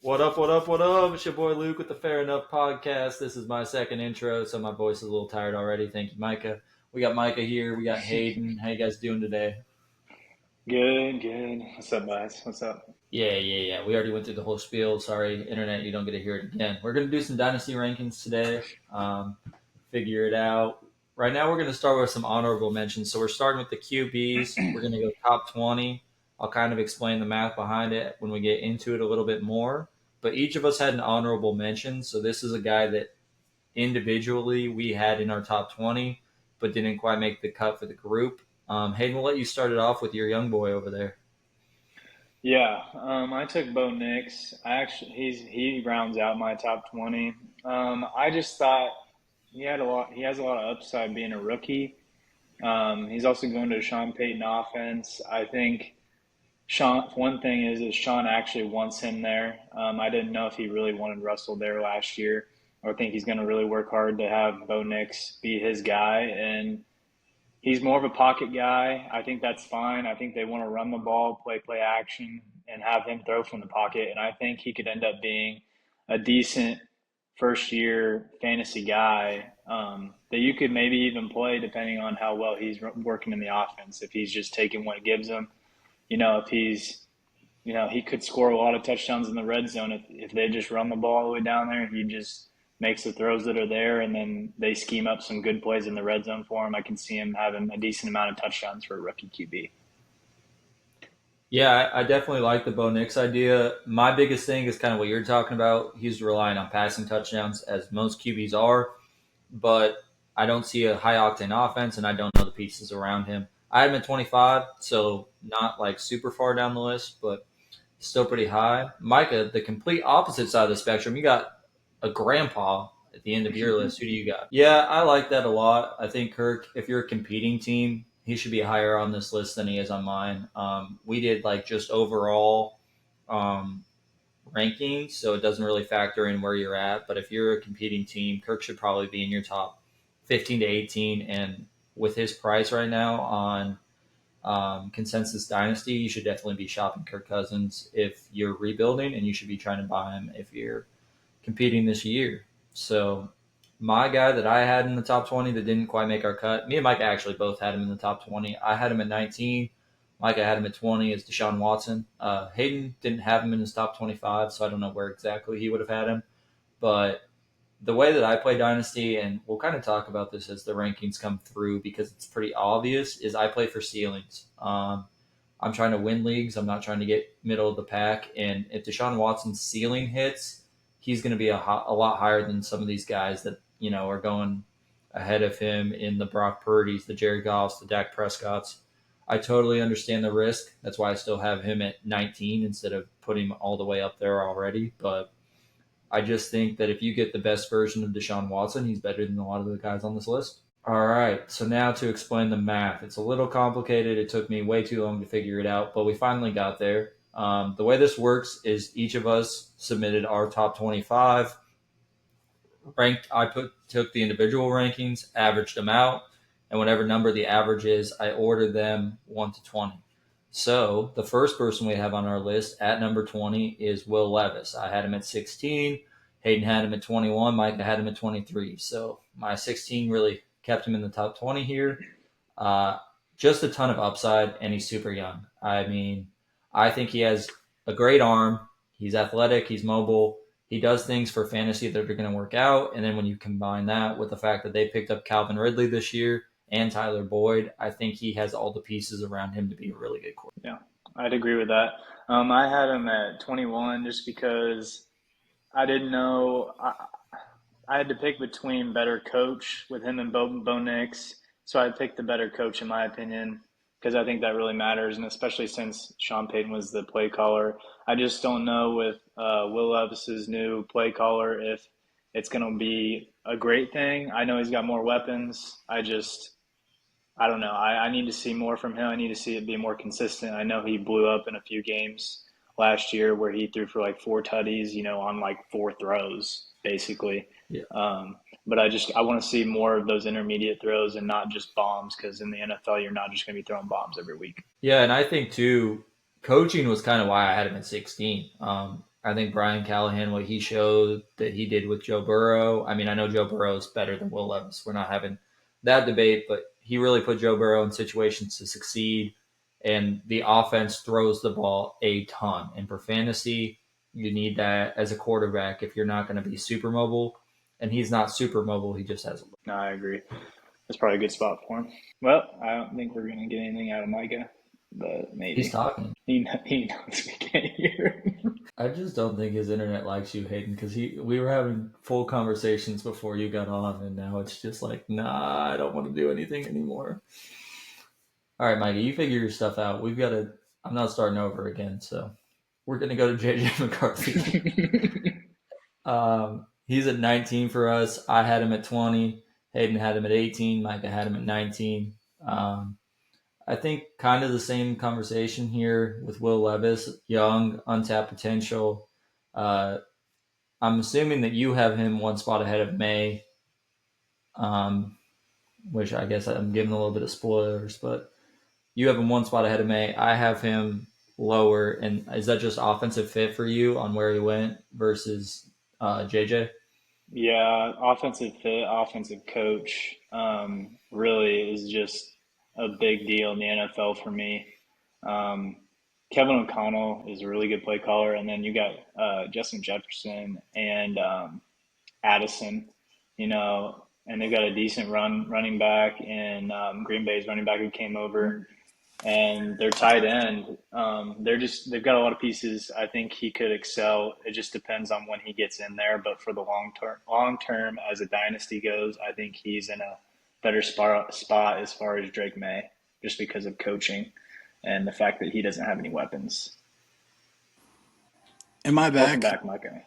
What up, what up, what up? It's your boy Luke with the Fair Enough podcast. This is my second intro, so my voice is a little tired already. Thank you, Micah. We got Micah here. We got Hayden. How you guys doing today? Good, good. What's up, guys? What's up? Yeah. We already went through the whole spiel. Sorry, internet, you don't get to hear it again. We're going to do some Dynasty rankings today. Figure it out. Right now, we're going to start with some honorable mentions. So we're starting with the QBs. We're going to go top 20. I'll kind of explain the math behind it when we get into it a little bit more. But each of us had an honorable mention. So this is a guy that individually we had in our top 20, but didn't quite make the cut for the group. Hayden, we'll let you start it off with your young boy over there. Yeah, I took Bo Nix. He rounds out my top 20. I just thought he has a lot of upside being a rookie. He's also going to a Sean Payton offense. I think one thing is Sean actually wants him there. I didn't know if he really wanted Russell there last year, or I think he's going to really work hard to have Bo Nix be his guy. And he's more of a pocket guy. I think that's fine. I think they want to run the ball, play action, and have him throw from the pocket. And I think he could end up being a decent first year fantasy guy that you could maybe even play depending on how well he's working in the offense. If he's just taking what it gives him, if he could score a lot of touchdowns in the red zone if they just run the ball all the way down there. He just makes the throws that are there, and then they scheme up some good plays in the red zone for him. I can see him having a decent amount of touchdowns for a rookie QB. Yeah, I definitely like the Bo Nix idea. My biggest thing is kind of what you're talking about. He's relying on passing touchdowns, as most QBs are, but I don't see a high octane offense, and I don't know the pieces around him. I had him at 25, so not like super far down the list, but still pretty high. Micah, the complete opposite side of the spectrum, you got a grandpa at the end of your list. Who do you got? Yeah, I like that a lot. I think Kirk, if you're a competing team, he should be higher on this list than he is on mine. We did like just overall um, rankings, so it doesn't really factor in where you're at. But if you're a competing team, Kirk should probably be in your top 15 to 18. And with his price right now on Consensus Dynasty, you should definitely be shopping Kirk Cousins if you're rebuilding, and you should be trying to buy him if you're competing this year. So my guy that I had in the top 20 that didn't quite make our cut, me and Mike actually both had him in the top 20. I had him at 19. Micah had him at 20 is Deshaun Watson. Hayden didn't have him in his top 25, so I don't know where exactly he would have had him. But the way that I play Dynasty, and we'll kind of talk about this as the rankings come through because it's pretty obvious, is I play for ceilings. I'm trying to win leagues. I'm not trying to get middle of the pack. And if Deshaun Watson's ceiling hits, he's going to be a lot higher than some of these guys that are going ahead of him in the Brock Purdy's, the Jared Goffs, the Dak Prescotts. I totally understand the risk. That's why I still have him at 19 instead of putting him all the way up there already. But I just think that if you get the best version of Deshaun Watson, he's better than a lot of the guys on this list. All right, so now to explain the math. It's a little complicated. It took me way too long to figure it out, but we finally got there. The way this works is each of us submitted our top 25 ranked. Took the individual rankings, averaged them out, and whatever number the average is, I ordered them 1 to 20. So the first person we have on our list at number 20 is Will Levis. I had him at 16. Hayden had him at 21. Micah had him at 23. So my 16 really kept him in the top 20 here. Uh, just a ton of upside, and he's super young. I mean, I think he has a great arm. He's athletic. He's mobile. He does things for fantasy that are going to work out. And then when you combine that with the fact that they picked up Calvin Ridley this year and Tyler Boyd, I think he has all the pieces around him to be a really good quarterback. Yeah, I'd agree with that. I had him at 21 just because I didn't know. I had to pick between better coach with him and Bo Nix. So I picked the better coach, in my opinion, because I think that really matters. And especially since Sean Payton was the play caller, I just don't know with Will Levis's new play caller if it's going to be a great thing. I know he's got more weapons. I don't know. I need to see more from him. I need to see it be more consistent. I know he blew up in a few games last year where he threw for like four tutties, on like four throws, basically. Yeah. But I want to see more of those intermediate throws and not just bombs because in the NFL, you're not just going to be throwing bombs every week. Yeah, and I think too, coaching was kind of why I had him at 16. I think Brian Callahan, what he showed that he did with Joe Burrow. I mean, I know Joe Burrow is better than Will Levis. We're not having that debate, but he really put Joe Burrow in situations to succeed. And the offense throws the ball a ton. And for fantasy, you need that as a quarterback if you're not going to be super mobile. And he's not super mobile. He just has a little. No, I agree. That's probably a good spot for him. Well, I don't think we're gonna get anything out of Micah, but He's maybe talking. he knows we can't hear him. I just don't think his internet likes you, Hayden, because we were having full conversations before you got on, and now it's just like, nah, I don't want to do anything anymore. All right, Mikey, you figure your stuff out. We've got to. I'm not starting over again, so we're gonna go to JJ McCarthy. He's at 19 for us. I had him at 20. Hayden had him at 18. Micah had him at 19. Um, I think kind of the same conversation here with Will Levis, young, untapped potential. Uh, I'm assuming that you have him one spot ahead of May, um, which I guess I'm giving a little bit of spoilers, but you have him one spot ahead of May. I have him lower. And is that just offensive fit for you on where he went versus JJ? Yeah, offensive fit, offensive coach, really is just a big deal in the NFL for me. Um, Kevin O'Connell is a really good play caller, and then you got Justin Jefferson and Addison, and they've got a decent running back in Green Bay's running back who came over, and their tight end. They've got a lot of pieces. I think he could excel. It just depends on when he gets in there. But for the long term as a dynasty goes, I think he's in a better spot as far as Drake May, just because of coaching and the fact that he doesn't have any weapons. Am I Welcome back? back, Micah.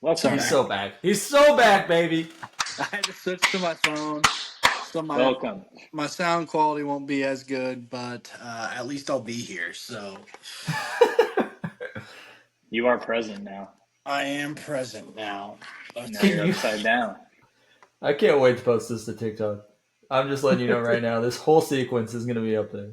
Welcome Sorry. He's back. so back. He's so back, baby. I had to switch to my phone, so my Welcome. my sound quality won't be as good, but at least I'll be here. So You are present now. I am present now. Now Can you're you? upside down. I can't wait to post this to TikTok. I'm just letting you know right now. This whole sequence is going to be up there.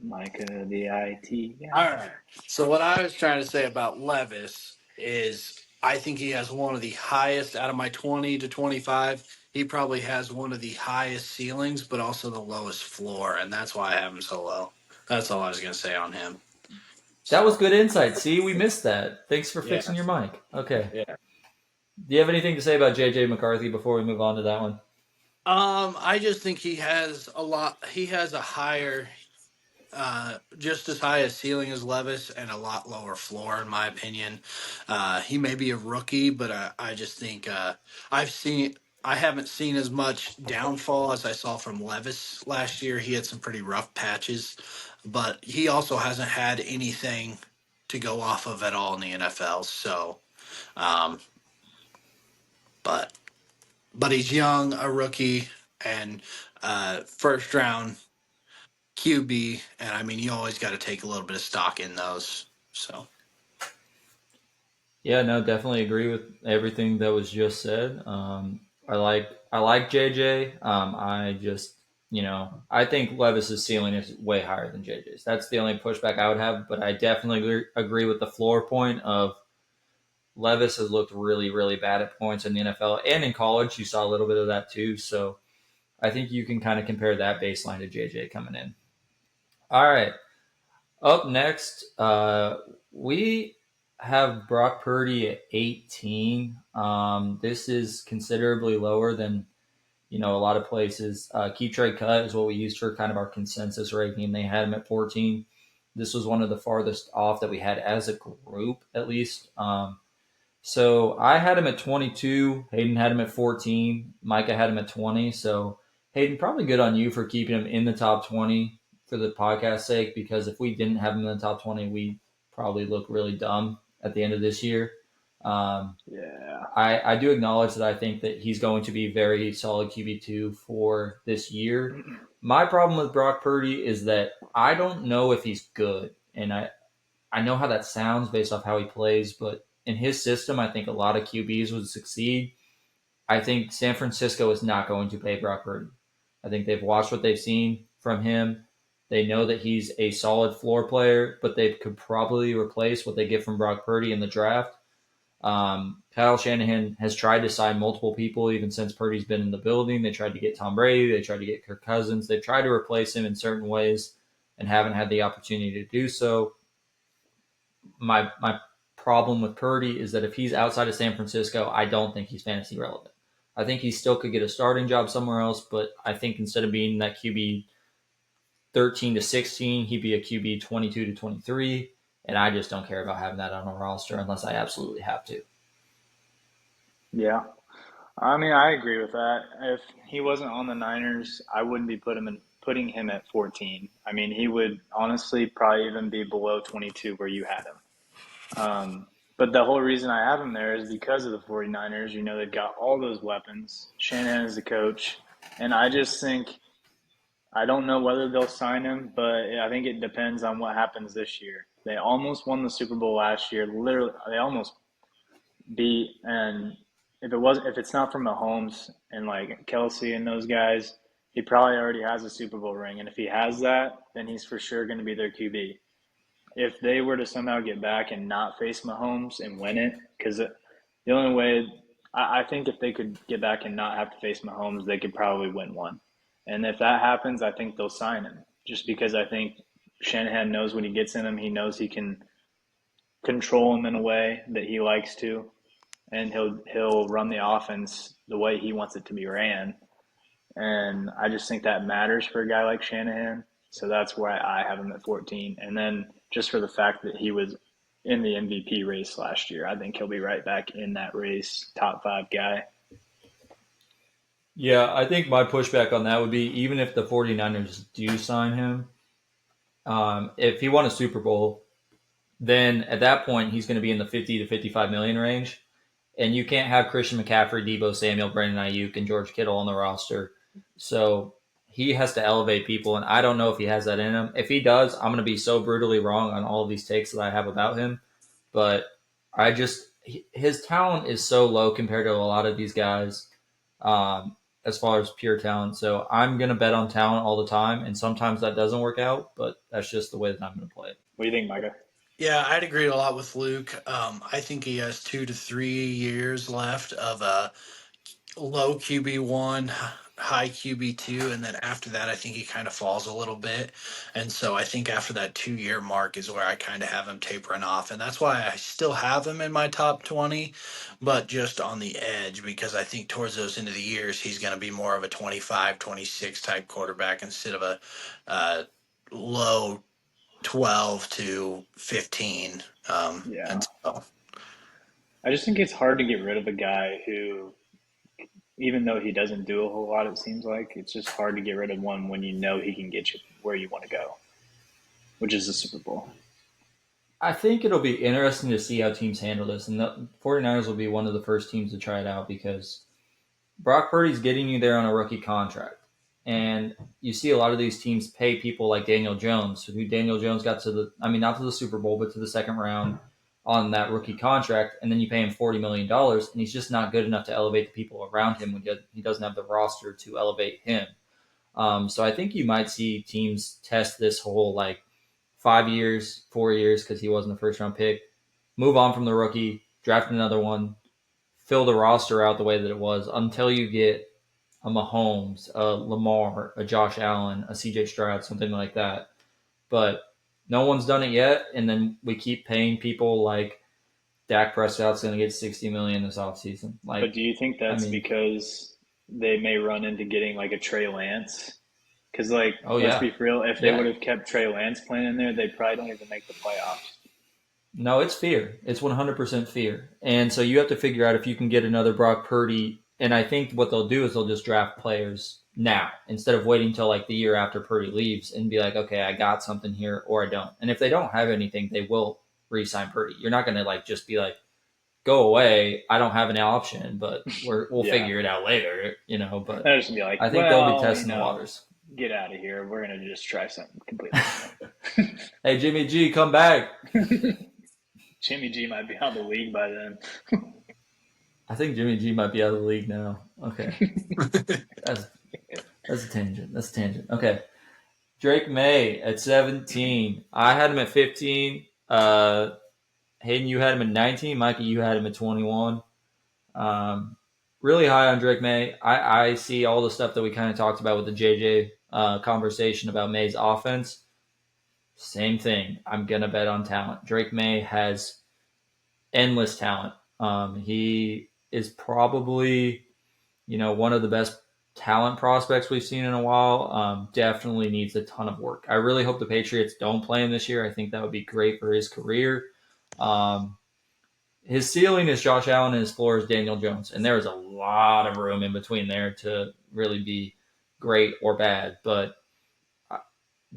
Micah, the IT All guy. right. So what I was trying to say about Levis is I think he has one of the highest out of my 20 to 25. He probably has one of the highest ceilings, but also the lowest floor, and that's why I have him so low. That's all I was going to say on him. That was So good insight. See, we missed that. Thanks for yeah, fixing your mic. Okay. yeah. Do you have anything to say about JJ McCarthy before we move on to that one? I just think he has a lot. He has a higher, just as high a ceiling as Levis, and a lot lower floor, in my opinion. He may be a rookie, but I just think I've seen. I haven't seen as much downfall as I saw from Levis last year. He had some pretty rough patches, but he also hasn't had anything to go off of at all in the NFL. So, um, but he's young, a rookie, and first round QB, and I mean, you always got to take a little bit of stock in those. So, Yeah, no, definitely agree with everything that was just said. I like JJ. I just I think Levis's ceiling is way higher than JJ's. That's the only pushback I would have. But I definitely agree with the floor point of Levis has looked really, really bad at points in the NFL and in college. You saw a little bit of that too. So I think you can kind of compare that baseline to JJ coming in. All right. Up next, we have Brock Purdy at 18. This is considerably lower than a lot of places. Keep trade cut is what we used for kind of our consensus ranking. They had him at 14. This was one of the farthest off that we had as a group, at least. So I had him at 22. Hayden had him at 14. Micah had him at 20. So Hayden, probably good on you for keeping him in the top 20 for the podcast sake, because if we didn't have him in the top 20, we probably look really dumb at the end of this year. Um, Yeah. I do acknowledge that I think that he's going to be very solid QB2 for this year. My problem with Brock Purdy is that I don't know if he's good. And I know how that sounds based off how he plays, but in his system, I think a lot of QBs would succeed. I think San Francisco is not going to pay Brock Purdy. I think they've watched what they've seen from him. They know that he's a solid floor player, but they could probably replace what they get from Brock Purdy in the draft. Kyle Shanahan has tried to sign multiple people even since Purdy's been in the building. They tried to get Tom Brady. They tried to get Kirk Cousins. They've tried to replace him in certain ways and haven't had the opportunity to do so. My problem with Purdy is that if he's outside of San Francisco, I don't think he's fantasy relevant. I think he still could get a starting job somewhere else, but I think instead of being that QB 13 to 16, he'd be a QB 22 to 23, and I just don't care about having that on a roster unless I absolutely have to. Yeah. I mean, I agree with that. If he wasn't on the Niners, I wouldn't be putting him at 14. I mean, he would honestly probably even be below 22 where you had him. But the whole reason I have him there is because of the 49ers. You know, they've got all those weapons. Shanahan is the coach. And I just think, I don't know whether they'll sign him, but I think it depends on what happens this year. They almost won the Super Bowl last year. Literally, they almost beat. And if it's not from Mahomes and like Kelsey and those guys, he probably already has a Super Bowl ring. And if he has that, then he's for sure going to be their QB. If they were to somehow get back and not face Mahomes and win it, because the only way I think if they could get back and not have to face Mahomes, they could probably win one. And if that happens, I think they'll sign him. Just because I think Shanahan knows what he gets in him. He knows he can control him in a way that he likes to, and he'll run the offense the way he wants it to be ran. And I just think that matters for a guy like Shanahan. So that's why I have him at 14. And then just for the fact that he was in the MVP race last year, I think he'll be right back in that race, top 5 guy. Yeah, I think my pushback on that would be even if the 49ers do sign him, if he won a Super Bowl, then at that point he's going to be in the 50 to 55 million range. And you can't have Christian McCaffrey, Debo Samuel, Brandon Ayuk, and George Kittle on the roster. So he has to elevate people, and I don't know if he has that in him. If he does, I'm going to be so brutally wrong on all of these takes that I have about him. But his talent is so low compared to a lot of these guys as far as pure talent. So I'm going to bet on talent all the time, and sometimes that doesn't work out, but that's just the way that I'm going to play it. What do you think, Micah? Yeah, I'd agree a lot with Luke. I think he has 2 to 3 years left of a low QB1, high QB2, and then after that, I think he kind of falls a little bit. And so I think after that 2 year mark is where I kind of have him tapering off. And that's why I still have him in my top 20, but just on the edge because I think towards those end of the years, he's going to be more of a 25, 26 type quarterback instead of a low 12 to 15. Yeah. And so, I just think it's hard to get rid of a guy who, even though he doesn't do a whole lot, it seems like it's just hard to get rid of one when you know he can get you where you want to go, which is the Super Bowl. I think it'll be interesting to see how teams handle this, and the 49ers will be one of the first teams to try it out because Brock Purdy's getting you there on a rookie contract. And you see a lot of these teams pay people like Daniel Jones, who Daniel Jones got not to the Super Bowl, but to the second round on that rookie contract. And then you pay him $40 million, and he's just not good enough to elevate the people around him when he doesn't have the roster to elevate him. So I think you might see teams test this whole 5 years, 4 years, because he wasn't a first round pick, move on from the rookie, draft another one, fill the roster out the way that it was until you get a Mahomes, a Lamar, a Josh Allen, a CJ Stroud, something like that. But no one's done it yet, and then we keep paying people like Dak Prescott's going to get $60 million this offseason. But do you think that's because they may run into getting like a Trey Lance? Because let's be real, if they would have kept Trey Lance playing in there, they probably don't even make the playoffs. No, it's fear. It's 100% fear. And so you have to figure out if you can get another Brock Purdy. And I think what they'll do is they'll just draft players now instead of waiting till the year after Purdy leaves and be like, okay, I got something here or I don't. And if they don't have anything, they will re-sign Purdy. You're not going to just be like, go away. I don't have an option, but we'll figure it out later, But I just be like, I think they'll be testing the waters. Get out of here. We're going to just try something completely different. Hey, Jimmy G, come back. Jimmy G might be out of the league by then. I think Jimmy G might be out of the league now. Okay. That's a tangent. Okay. Drake May at 17. I had him at 15. Hayden, you had him at 19. Micah, you had him at 21. Um, really high on Drake May. I see all the stuff that we kind of talked about with the JJ conversation about May's offense. Same thing. I'm going to bet on talent. Drake May has endless talent. He is probably, one of the best talent prospects we've seen in a while. Definitely needs a ton of work. I really hope the Patriots don't play him this year. I think that would be great for his career. Um, his ceiling is Josh Allen and his floor is Daniel Jones, and there is a lot of room in between there to really be great or bad. But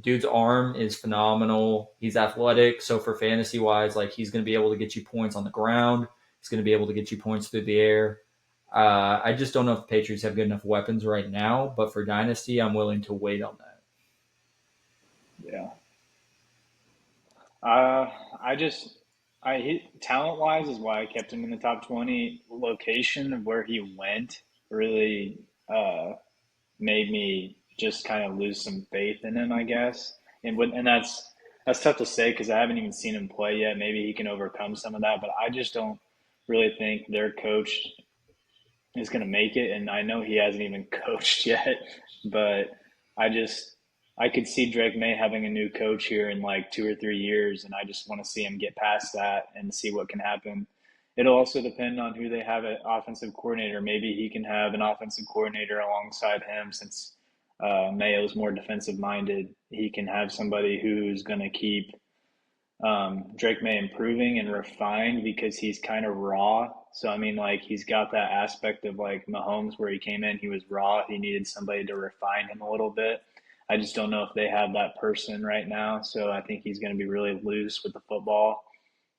dude's arm is phenomenal. He's athletic, so for fantasy wise, like he's going to be able to get you points on the ground. He's going to be able to get you points through the air. I just don't know if the Patriots have good enough weapons right now, but for Dynasty, I'm willing to wait on that. Yeah. Uh, I just, talent wise is why I kept him in the top 20. Location of where he went really made me just kind of lose some faith in him, I guess. And that's tough to say because I haven't even seen him play yet. Maybe he can overcome some of that, but I just don't really think their coach is going to make it. And I know he hasn't even coached yet, but I just I could see Drake May having a new coach here in like 2 or 3 years, and I just want to see him get past that and see what can happen. It'll also depend on who they have an offensive coordinator. Maybe he can have an offensive coordinator alongside him since Mayo's more defensive minded. He can have somebody who's going to keep Drake May improving and refined because he's kind of raw. So I mean, like he's got that aspect of like Mahomes where he came in, he was raw. He needed somebody to refine him a little bit. I just don't know if they have that person right now. So I think he's going to be really loose with the football,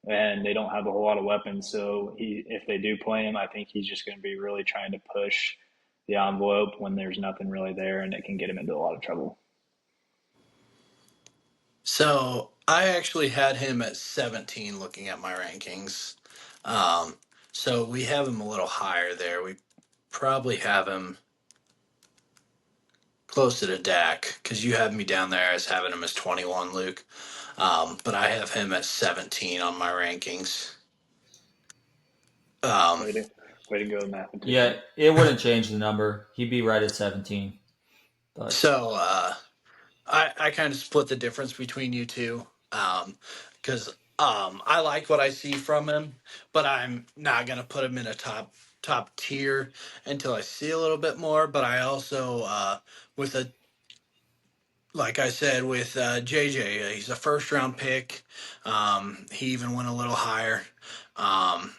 and they don't have a whole lot of weapons. So if they do play him, I think he's just going to be really trying to push the envelope when there's nothing really there, and it can get him into a lot of trouble. So I actually had him at 17 looking at my rankings. Um, so we have him a little higher there. We probably have him closer to Dak because you have me down there as having him as 21, Luke. But I have him at 17 on my rankings. Um, Way to way to go, Yeah, mathematician. it wouldn't change the number. He'd be right at 17. But so I kind of split the difference between you two because I like what I see from him, but I'm not gonna put him in a top tier until I see a little bit more. But I also with a like I said with JJ, he's a first round pick. He even went a little higher. Um,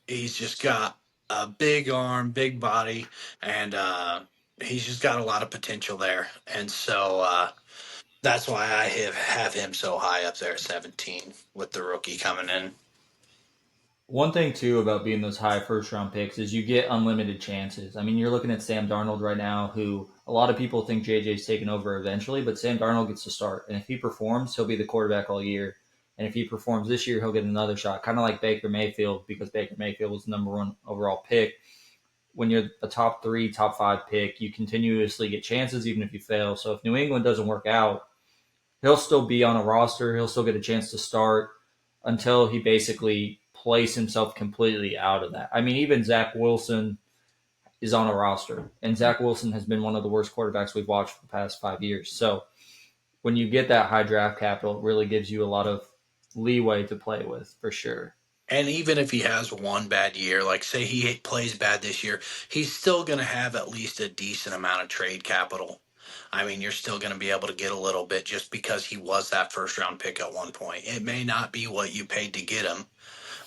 he's just got a big arm, big body, and he's just got a lot of potential there. And so that's why I have him so high up there at 17 with the rookie coming in. one thing too about being those high first round picks is you get unlimited chances. I mean, you're looking at Sam Darnold right now, who a lot of people think JJ's taking over eventually, but Sam Darnold gets to start, and if he performs, he'll be the quarterback all year. And if he performs this year, he'll get another shot, kind of like Baker Mayfield, because Baker Mayfield was the number one overall pick. When you're a top three, top five pick, you continuously get chances even if you fail. So if New England doesn't work out, he'll still be on a roster. He'll still get a chance to start until he basically plays himself completely out of that. I mean, even Zach Wilson is on a roster, and Zach Wilson has been one of the worst quarterbacks we've watched for the past 5 years. So when you get that high draft capital, it really gives you a lot of leeway to play with for sure. And even if he has one bad year, like say he plays bad this year, he's still going to have at least a decent amount of trade capital. I mean, you're still going to be able to get a little bit just because he was that first round pick at one point. It may not be what you paid to get him,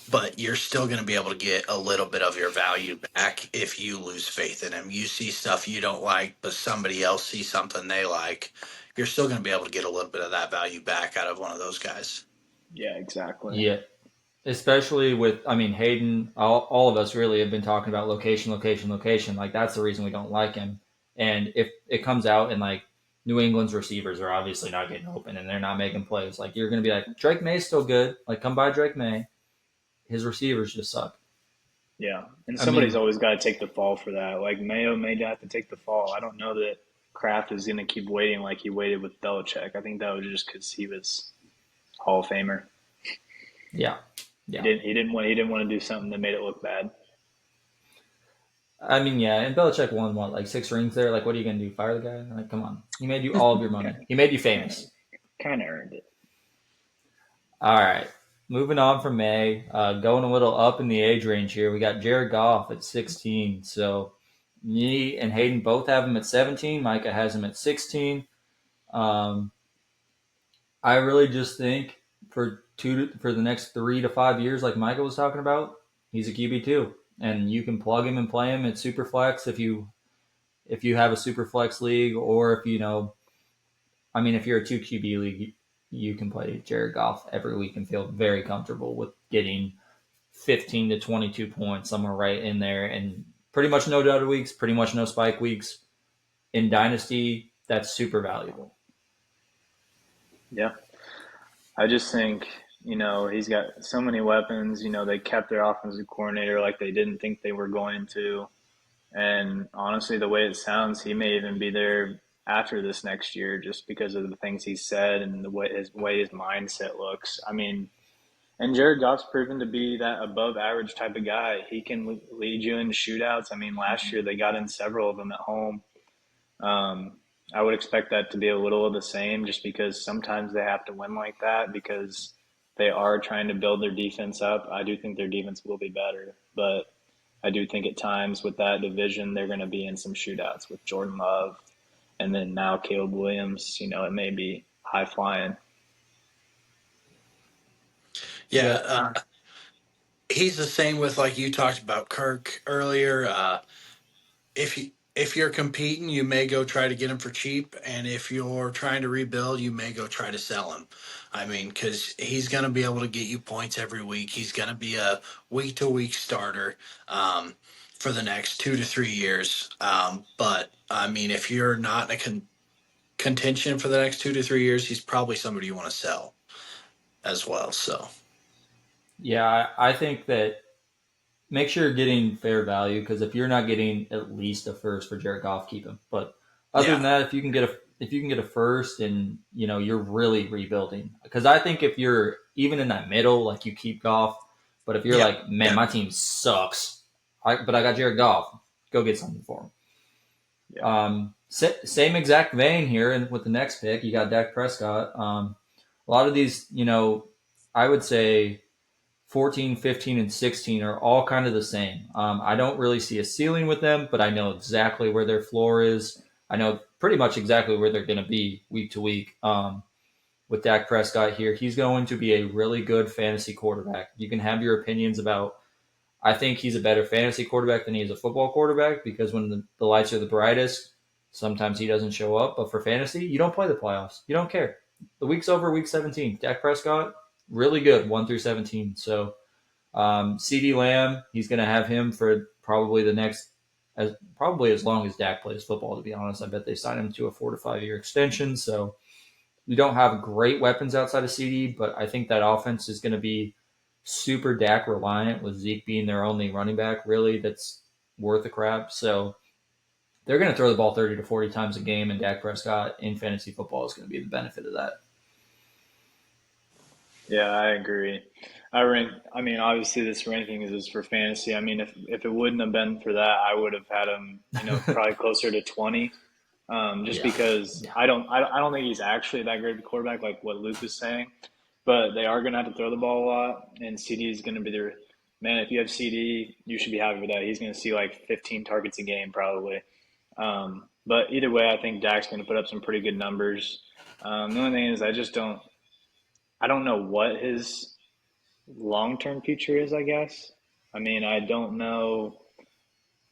but you're still going to be able to get a little bit of your value back if you lose faith in him. You see stuff you don't like, but somebody else sees something they like. You're still going to be able to get a little bit of that value back out of one of those guys. Yeah, exactly. Yeah, especially with, I mean, Hayden, all of us really have been talking about location, location, location. Like, that's the reason we don't like him. And if it comes out and, like, New England's receivers are obviously not getting open and they're not making plays, like, you're going to be like, Drake May's still good. Like, come by Drake May. His receivers just suck. Yeah, and I somebody's mean, always got to take the fall for that. Like Mayo may have to take the fall. I don't know that Kraft is going to keep waiting like he waited with Belichick. I think that was just because he was Hall of Famer. yeah. Yeah. He didn't want to do something that made it look bad. I mean, yeah, and Belichick won what, like 6 rings there. Like, what are you gonna do? Fire the guy? Like, come on. He made you all of your money. He made you Kind of famous. kind of earned it. All right. Moving on from May, going a little up in the age range here. We got Jared Goff at 16. So me and Hayden both have him at 17. Micah has him at 16. Um, I really just think for the next 3 to 5 years, like Micah was talking about, he's a QB2, and you can plug him and play him at super flex if you have a super flex league, or if I mean, if you're a two QB league, you can play Jared Goff every week and feel very comfortable with getting 15 to 22 points somewhere right in there, and pretty much no dud weeks, pretty much no spike weeks in Dynasty. That's super valuable. Yeah. I just think, he's got so many weapons. They kept their offensive coordinator like they didn't think they were going to. And honestly, the way it sounds, he may even be there after this next year just because of the things he said and the way his mindset looks. I mean, and Jared Goff's proven to be that above average type of guy. He can lead you into shootouts. I mean, last year they got in several of them at home. Um, I would expect that to be a little of the same just because sometimes they have to win like that because they are trying to build their defense up. I do think their defense will be better, but I do think at times with that division, they're going to be in some shootouts with Jordan Love and then now Caleb Williams. It may be high flying. Yeah, Yeah, he's the same with like you talked about Kirk earlier. If you're competing, you may go try to get him for cheap, and if you're trying to rebuild, you may go try to sell him. I mean, because he's going to be able to get you points every week. He's going to be a week to week starter for the next 2 to 3 years. But I mean, if you're not in a contention for the next 2 to 3 years, he's probably somebody you want to sell as well. So yeah, I think that make sure you're getting fair value, because if you're not getting at least a first for Jared Goff, keep him. But other than yeah, that, if you can get a first, and you're really rebuilding, because I think if you're even in that middle, like you keep Goff. But if you're yeah, like, man, yeah, my team sucks, but I got Jared Goff, go get something for him. Yeah. Same exact vein here, and with the next pick, you got Dak Prescott. A lot of these, I would say 14, 15, and 16 are all kind of the same. I don't really see a ceiling with them, but I know exactly where their floor is. I know pretty much exactly where they're going to be week to week. With Dak Prescott here, he's going to be a really good fantasy quarterback. You can have your opinions about. I think he's a better fantasy quarterback than he is a football quarterback, because when the lights are the brightest, sometimes he doesn't show up. But for fantasy, you don't play the playoffs. You don't care. The week's over, week 17. Dak Prescott, really good, 1 through 17. So CD Lamb, he's going to have him for probably as long as Dak plays football. To be honest, I bet they sign him to a 4 to 5 year extension. So we don't have great weapons outside of CD, but I think that offense is going to be super Dak reliant, with Zeke being their only running back really that's worth a crap. So they're going to throw the ball 30 to 40 times a game, and Dak Prescott in fantasy football is going to be the benefit of that. Yeah, I agree. I mean, obviously this ranking is for fantasy. I mean, if it wouldn't have been for that, I would have had him, probably closer to 20. Just Yeah. because Yeah. I don't think he's actually that great of a quarterback, like what Luke was saying. But they are going to have to throw the ball a lot, and CD is going to be their man. If you have CD, you should be happy with that. He's going to see like 15 targets a game probably. But either way, I think Dak's going to put up some pretty good numbers. The only thing is, I don't know what his long term future is. I guess. I mean, I don't know.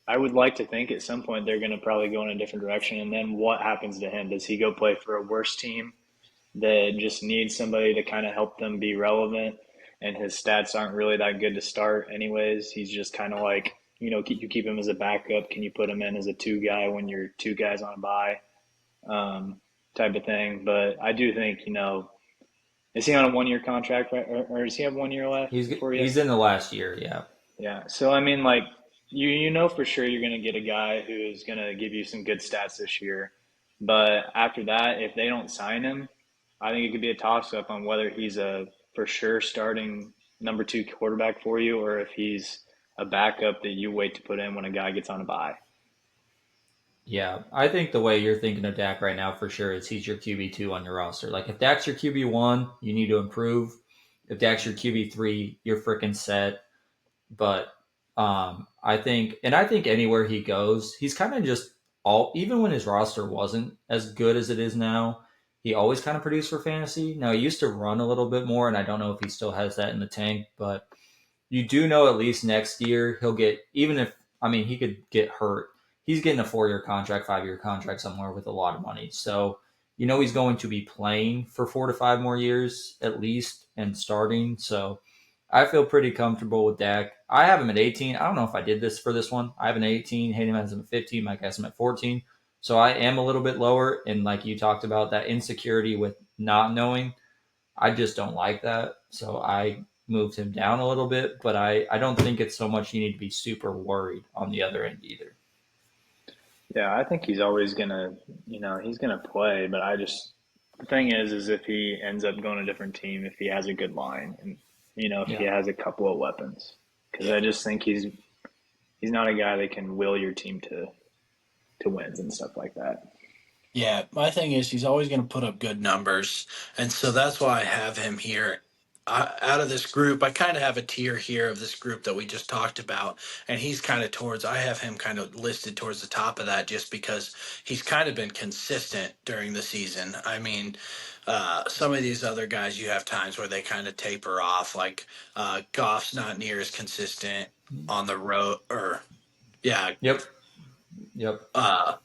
I would like to think at some point they're going to probably go in a different direction. And then what happens to him? Does he go play for a worse team that just needs somebody to kind of help them be relevant? And his stats aren't really that good to start, anyways. He's just kind of like, you keep him as a backup. Can you put him in as a two guy when you're two guys on a bye, um, type of thing? But I do think, is he on a 1 year contract, right? Or does he have 1 year left He's before he has? he's in the last year, yeah. Yeah. So I mean, like you know for sure you're going to get a guy who is going to give you some good stats this year. But after that, if they don't sign him, I think it could be a toss up on whether he's a for sure starting number two quarterback for you, or if he's a backup that you wait to put in when a guy gets on a bye. Yeah, I think the way you're thinking of Dak right now for sure is he's your QB2 on your roster. Like if Dak's your QB1, you need to improve. If Dak's your QB3, you're freaking set. But I think anywhere he goes, he's kind of just all. Even when his roster wasn't as good as it is now, he always kind of produced for fantasy. Now he used to run a little bit more, and I don't know if he still has that in the tank, but you do know at least next year he'll get, even if, I mean, he could get hurt. He's getting a 4 year contract, 5 year contract somewhere with a lot of money. So, he's going to be playing for 4 to 5 more years at least and starting. So I feel pretty comfortable with Dak. I have him at 18. I don't know if I did this for this one. I have an 18. Hayden has him at 15. Mike has him at 14. So I am a little bit lower. And like you talked about, that insecurity with not knowing, I just don't like that. So I moved him down a little bit, but I don't think it's so much you need to be super worried on the other end either. Yeah, I think he's always gonna, he's gonna play. But the thing is if he ends up going to a different team, if he has a good line, and if he Yeah. has a couple of weapons, because Yeah. I just think he's not a guy that can will your team to wins and stuff like that. Yeah, my thing is he's always going to put up good numbers, and so that's why I have him here. Out of this group, I kind of have a tier here of this group that we just talked about, and he's kind of towards. I have him kind of listed towards the top of that just because he's kind of been consistent during the season. I mean, some of these other guys, you have times where they kind of taper off. Like Goff's not near as consistent on the road, or yeah, Yep. Yep.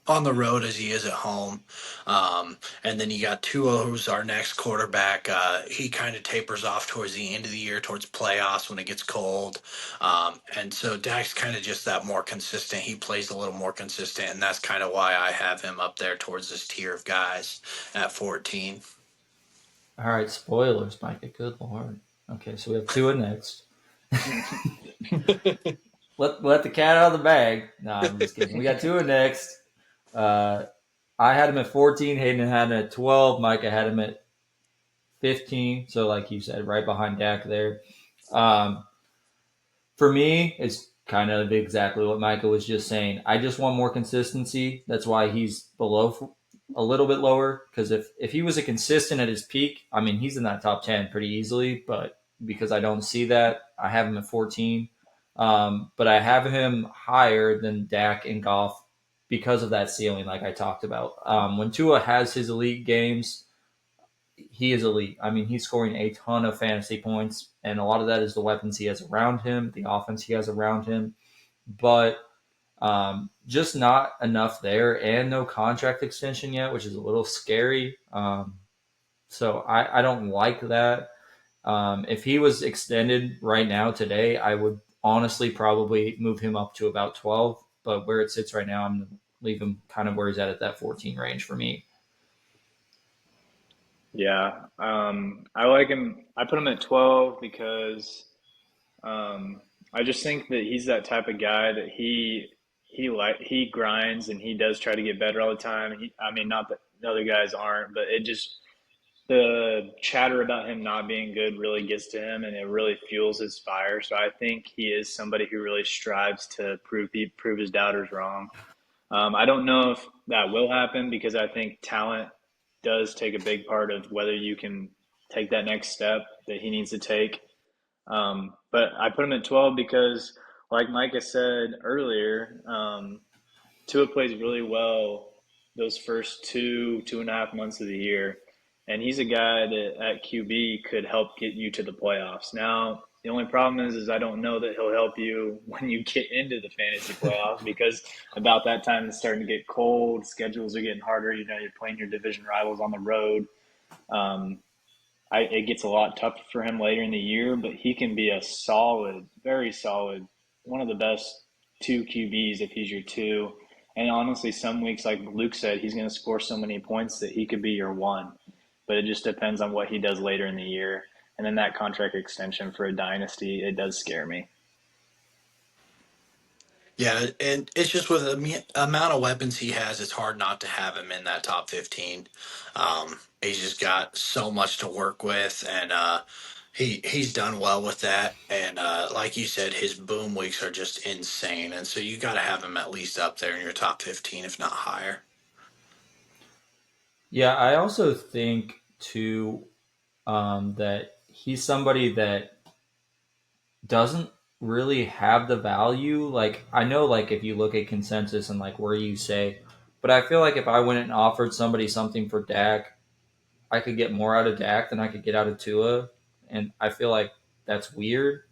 on the road as he is at home. And then you got Tua, who's our next quarterback. He kind of tapers off towards the end of the year, towards playoffs when it gets cold. And so Dak's kind of just that more consistent. He plays a little more consistent, and that's kind of why I have him up there towards this tier of guys at 14. All right. Spoilers, Micah. Good lord. Okay, so we have Tua next. Let the cat out of the bag. No, I'm just kidding. We got Tua next. Uh, I had him at 14. Hayden had him at 12. Micah had him at 15. So, like you said, right behind Dak there. Um, for me, it's kind of exactly what Micah was just saying. I just want more consistency. That's why he's below a little bit lower. Because if he was a consistent at his peak, I mean, he's in that top 10 pretty easily. But because I don't see that, I have him at 14. But I have him higher than Dak and Goff because of that ceiling, like I talked about. When Tua has his elite games, he is elite. I mean, he's scoring a ton of fantasy points, and a lot of that is the weapons he has around him, the offense he has around him. But just not enough there, and no contract extension yet, which is a little scary. So I don't like that. If he was extended right now today, I would honestly probably move him up to about 12. But where it sits right now, I'm going to leave him kind of where he's at that 14 range for me. Yeah, I like him. I put him at 12 because I just think that he's that type of guy that he grinds and he does try to get better all the time. I mean, not that the other guys aren't, but it just the chatter about him not being good really gets to him and it really fuels his fire. So I think he is somebody who really strives to prove his doubters wrong. I don't know if that will happen because I think talent does take a big part of whether you can take that next step that he needs to take. But I put him at 12 because, like Micah said earlier, Tua plays really well those first 2.5 months of the year. And he's a guy that at QB could help get you to the playoffs. Now, the only problem is I don't know that he'll help you when you get into the fantasy playoffs because about that time it's starting to get cold. Schedules are getting harder. You're playing your division rivals on the road. Um, it gets a lot tougher for him later in the year, but he can be a solid, very solid, one of the best two QBs if he's your two. And honestly, some weeks, like Luke said, he's going to score so many points that he could be your one. But it just depends on what he does later in the year. And then that contract extension for a dynasty, it does scare me. Yeah, and it's just with the amount of weapons he has, it's hard not to have him in that top 15. He's just got so much to work with, and he's done well with that, and like you said, his boom weeks are just insane, and so you got to have him at least up there in your top 15, if not higher. Yeah, I also think too that he's somebody that doesn't really have the value. Like I know, like if you look at consensus and like where you say, but I feel like if I went and offered somebody something for Dak, I could get more out of Dak than I could get out of Tua, and I feel like that's weird.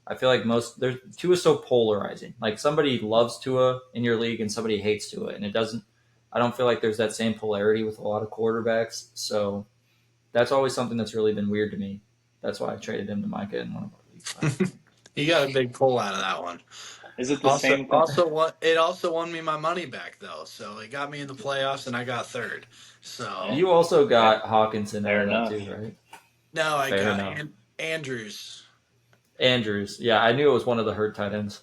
I feel like most there's Tua is so polarizing. Like somebody loves Tua in your league and somebody hates Tua, and it doesn't. I don't feel like there's that same polarity with a lot of quarterbacks. So that's always something that's really been weird to me. That's why I traded him to Micah in one of our leagues last year. You got a big pull out of that one. Is it the Also, same thing? also what it also won me my money back though, so it got me in the playoffs, and I got third. Eh, So You also fair, got Hawkinson out fair of that enough. too, right? no, I Fair got enough. Andrews. Andrews, yeah, I knew it was one of the hurt tight ends.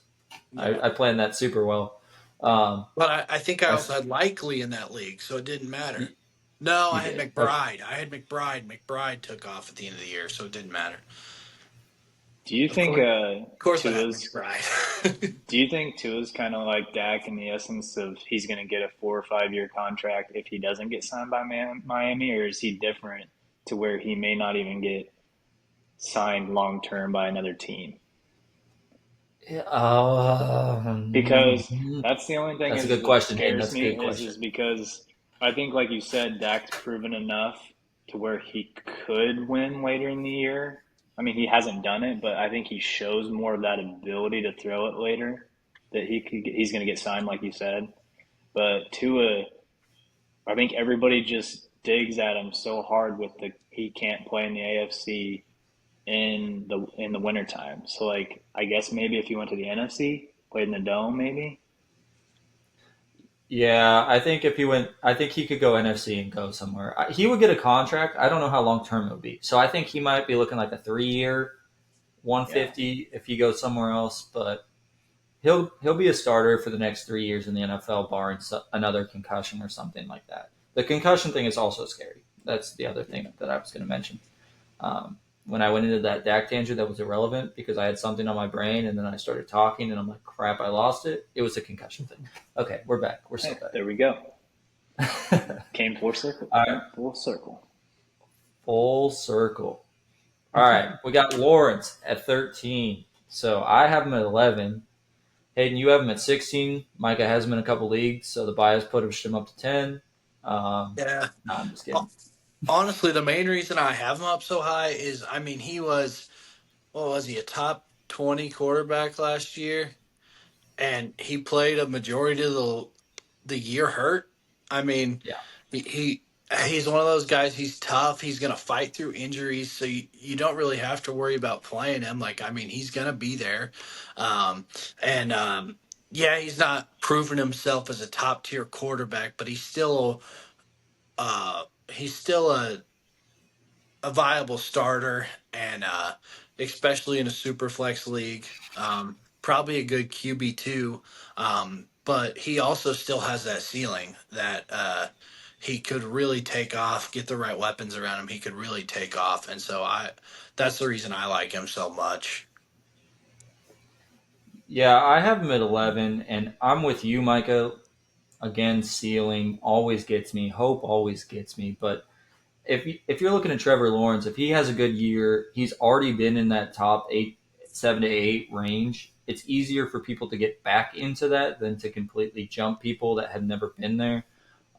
Yeah, I planned that super well. Um, but I think I I also had Likely in that league, so it didn't matter. No, you I had did okay. McBride. I had McBride. McBride took off at the end of the year, so it didn't matter. Do you Of think course, of course, I had Tua's McBride. Do you think Tua's kind of like Dak in the essence of he's going to get a 4 or 5 year contract if he doesn't get signed by Miami, or is he different to where he may not even get signed long term by another team? Yeah, Because that's the only thing that's a is good what question, Hayden. scares That's a me good is question. because I think like you said, Dak's proven enough to where he could win later in the year. I mean, he hasn't done it, but I think he shows more of that ability to throw it later that he's going to get signed, like you said. But Tua, I think everybody just digs at him so hard with the he can't play in the AFC in the wintertime. So like I guess maybe if he went to the NFC, played in the dome maybe. Yeah, I think if he went, I think he could go NFC and go somewhere. He would get a contract. I don't know how long term it would be. So I think he might be looking like a 3 year, Yeah. 150 if he goes somewhere else. But he'll be a starter for the next 3 years in the NFL, barring another concussion or something like that. The concussion thing is also scary. That's the other thing that I was going to mention. Um, when I went into that Dak tangent, that was irrelevant because I had something on my brain, and then I started talking, and I'm like, "Crap, I lost it." It was a concussion thing. Okay, we're back. We're still Hey, there we go. back. Came full circle. All right, Came full circle. full circle. All right, we got Lawrence at 13. So I have him at 11. Hayden, you have him at 16. Micah has him in a couple leagues, so the bias pushed him up to 10. Yeah. No, I'm just Ho- kidding. Honestly, the main reason I have him up so high is, I mean, he was, what was he, a top 20 quarterback last year? And he played a majority of the year hurt. I mean, Yeah. he he's one of those guys. He's tough. He's gonna fight through injuries, so you don't really have to worry about playing him. Like, I mean, he's gonna be there, um, and yeah, he's not proven himself as a top tier quarterback, but he's still a viable starter, and especially in a super flex league, probably a good QB2. But he also still has that ceiling that he could really take off, get the right weapons around him. He could really take off, and so that's the reason I like him so much. Yeah, I have him at 11, and I'm with you, Micah. Again, ceiling always gets me. Hope always gets me. But if you're looking at Trevor Lawrence, if he has a good year, he's already been in that top 7 to 8 range. It's easier for people to get back into that than to completely jump people that have never been there.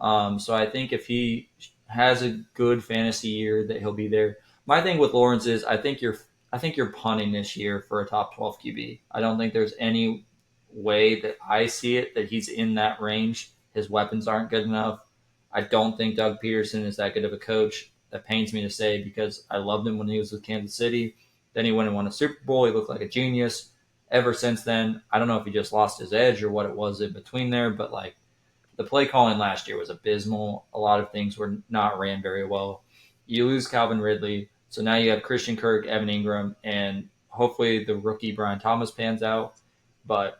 So I think if he has a good fantasy year, that he'll be there. My thing with Lawrence is I think you're punting this year for a top 12 QB. I don't think there's any way that I see it that he's in that range. His weapons aren't good enough. I don't think Doug Peterson is that good of a coach. That pains me to say because I loved him when he was with Kansas City. Then he went and won a Super Bowl. He looked like a genius. Ever since then, I don't know if he just lost his edge or what it was in between there, but like the play calling last year was abysmal. A lot of things were not ran very well. You lose Calvin Ridley, so now you have Christian Kirk, Evan Ingram, and hopefully the rookie Brian Thomas pans out. But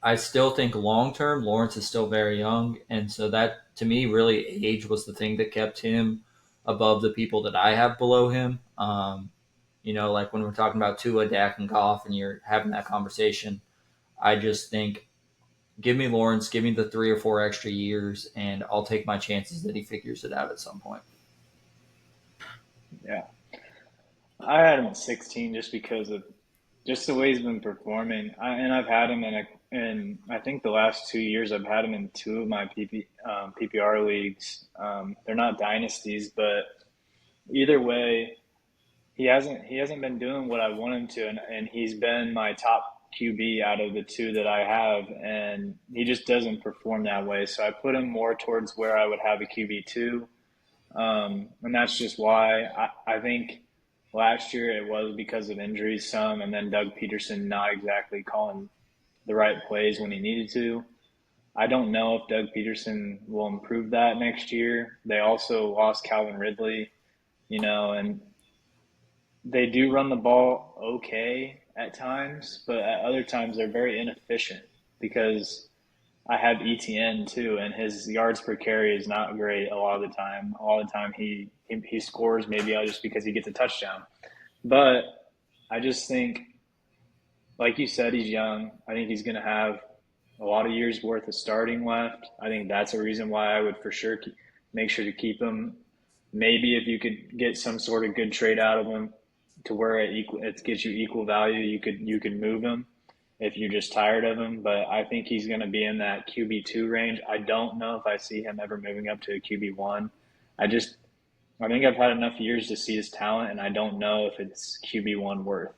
I still think long term, Lawrence is still very young, and so that to me really age was the thing that kept him above the people that I have below him. Like when we're talking about Tua, Dak, and Goff, and you're having that conversation, I just think give me Lawrence, give me the 3 or 4 extra years, and I'll take my chances that he figures it out at some point. Yeah. I had him at 16 just because of just the way he's been performing. And I've had him in I think the last 2 years I've had him in two of my PPR leagues. They're not dynasties, but either way, he hasn't been doing what I want him to, and he's been my top QB out of the two that I have, and he just doesn't perform that way. So I put him more towards where I would have a QB2. And that's just why I think last year it was because of injuries some, and then Doug Peterson not exactly calling the right plays when he needed to. I don't know if Doug Peterson will improve that next year. They also lost Calvin Ridley, and they do run the ball okay at times, but at other times they're very inefficient because I have ETN too, and his yards per carry is not great a lot of the time. A lot of the time he scores maybe just because he gets a touchdown. But I just think, like you said, he's young. I think he's going to have a lot of years worth of starting left. I think that's a reason why I would for sure make sure to keep him. Maybe if you could get some sort of good trade out of him to where it gets you equal value, you could move him if you're just tired of him. But I think he's going to be in that QB2 range. I don't know if I see him ever moving up to a QB1. I think I've had enough years to see his talent, and I don't know if it's QB1 worth.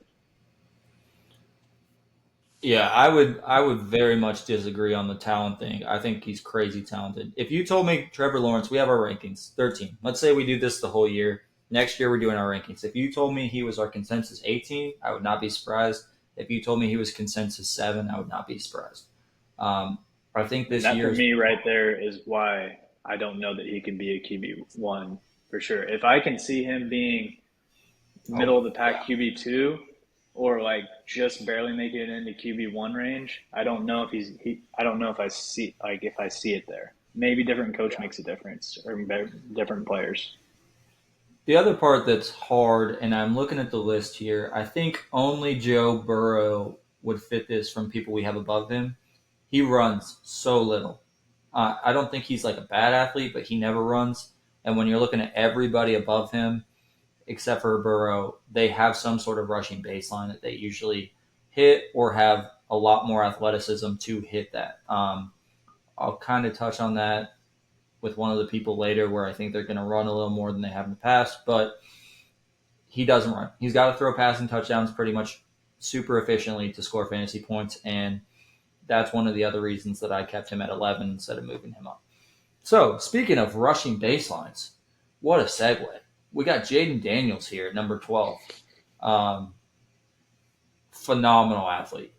Yeah, I would very much disagree on the talent thing. I think he's crazy talented. If you told me Trevor Lawrence, we have our rankings, 13. Let's say we do this the whole year. Next year we're doing our rankings. If you told me he was our consensus 18, I would not be surprised. If you told me he was consensus 7, I would not be surprised. I think And this that for year's me right there is why I don't know that he could be a QB1 for sure. If I can see him being oh middle of the pack yeah. QB2 or like just barely making it into QB1 range, I don't know if I don't know if I see it there. Maybe different coach Yeah. makes a difference or different players. The other part that's hard, and I'm looking at the list here, I think only Joe Burrow would fit this from people we have above him. He runs so little. I don't think he's like a bad athlete, but he never runs. And when you're looking at everybody above him, except for Burrow, they have some sort of rushing baseline that they usually hit or have a lot more athleticism to hit that. I'll kind of touch on that with one of the people later where I think they're going to run a little more than they have in the past, but he doesn't run. He's got to throw passing touchdowns pretty much super efficiently to score fantasy points, and that's one of the other reasons that I kept him at 11 instead of moving him up. So, speaking of rushing baselines, what a segue. We got Jaden Daniels here, number 12. Um, Phenomenal athlete.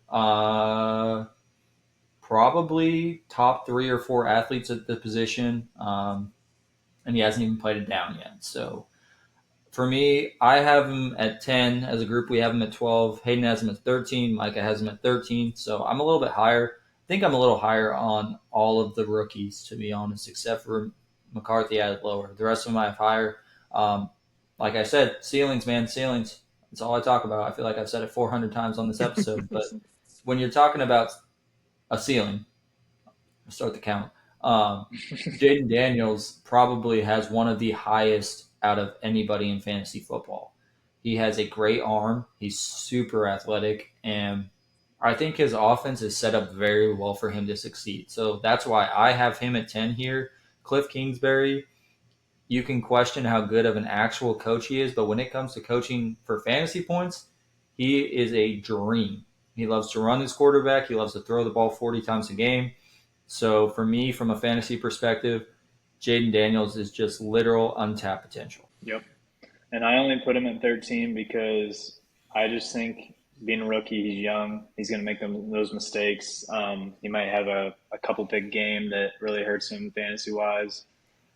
Probably top 3 or 4 athletes at the position, and he hasn't even played it down yet. So, for me, I have him at 10. As a group, we have him at 12. Hayden has him at 13. Micah has him at 13. So I'm a little bit higher. I think I'm a little higher on all of the rookies, to be honest, except for McCarthy. I had lower. The rest of them I have higher. Um, like I said, ceilings, man, ceilings. That's all I talk about. I feel like I've said it 400 times on this episode. But when you're talking about a ceiling, I'll start the count. Um, Jaden Daniels probably has one of the highest out of anybody in fantasy football. He has a great arm. He's super athletic, and I think his offense is set up very well for him to succeed. So that's why I have him at 10 here. Cliff Kingsbury, you can question how good of an actual coach he is, but when it comes to coaching for fantasy points, he is a dream. He loves to run his quarterback. He loves to throw the ball 40 times a game. So for me, from a fantasy perspective, Jaden Daniels is just literal untapped potential. Yep. And I only put him at 13 because I just think being a rookie, he's young. He's going to make those mistakes. He might have a couple big game that really hurts him fantasy wise.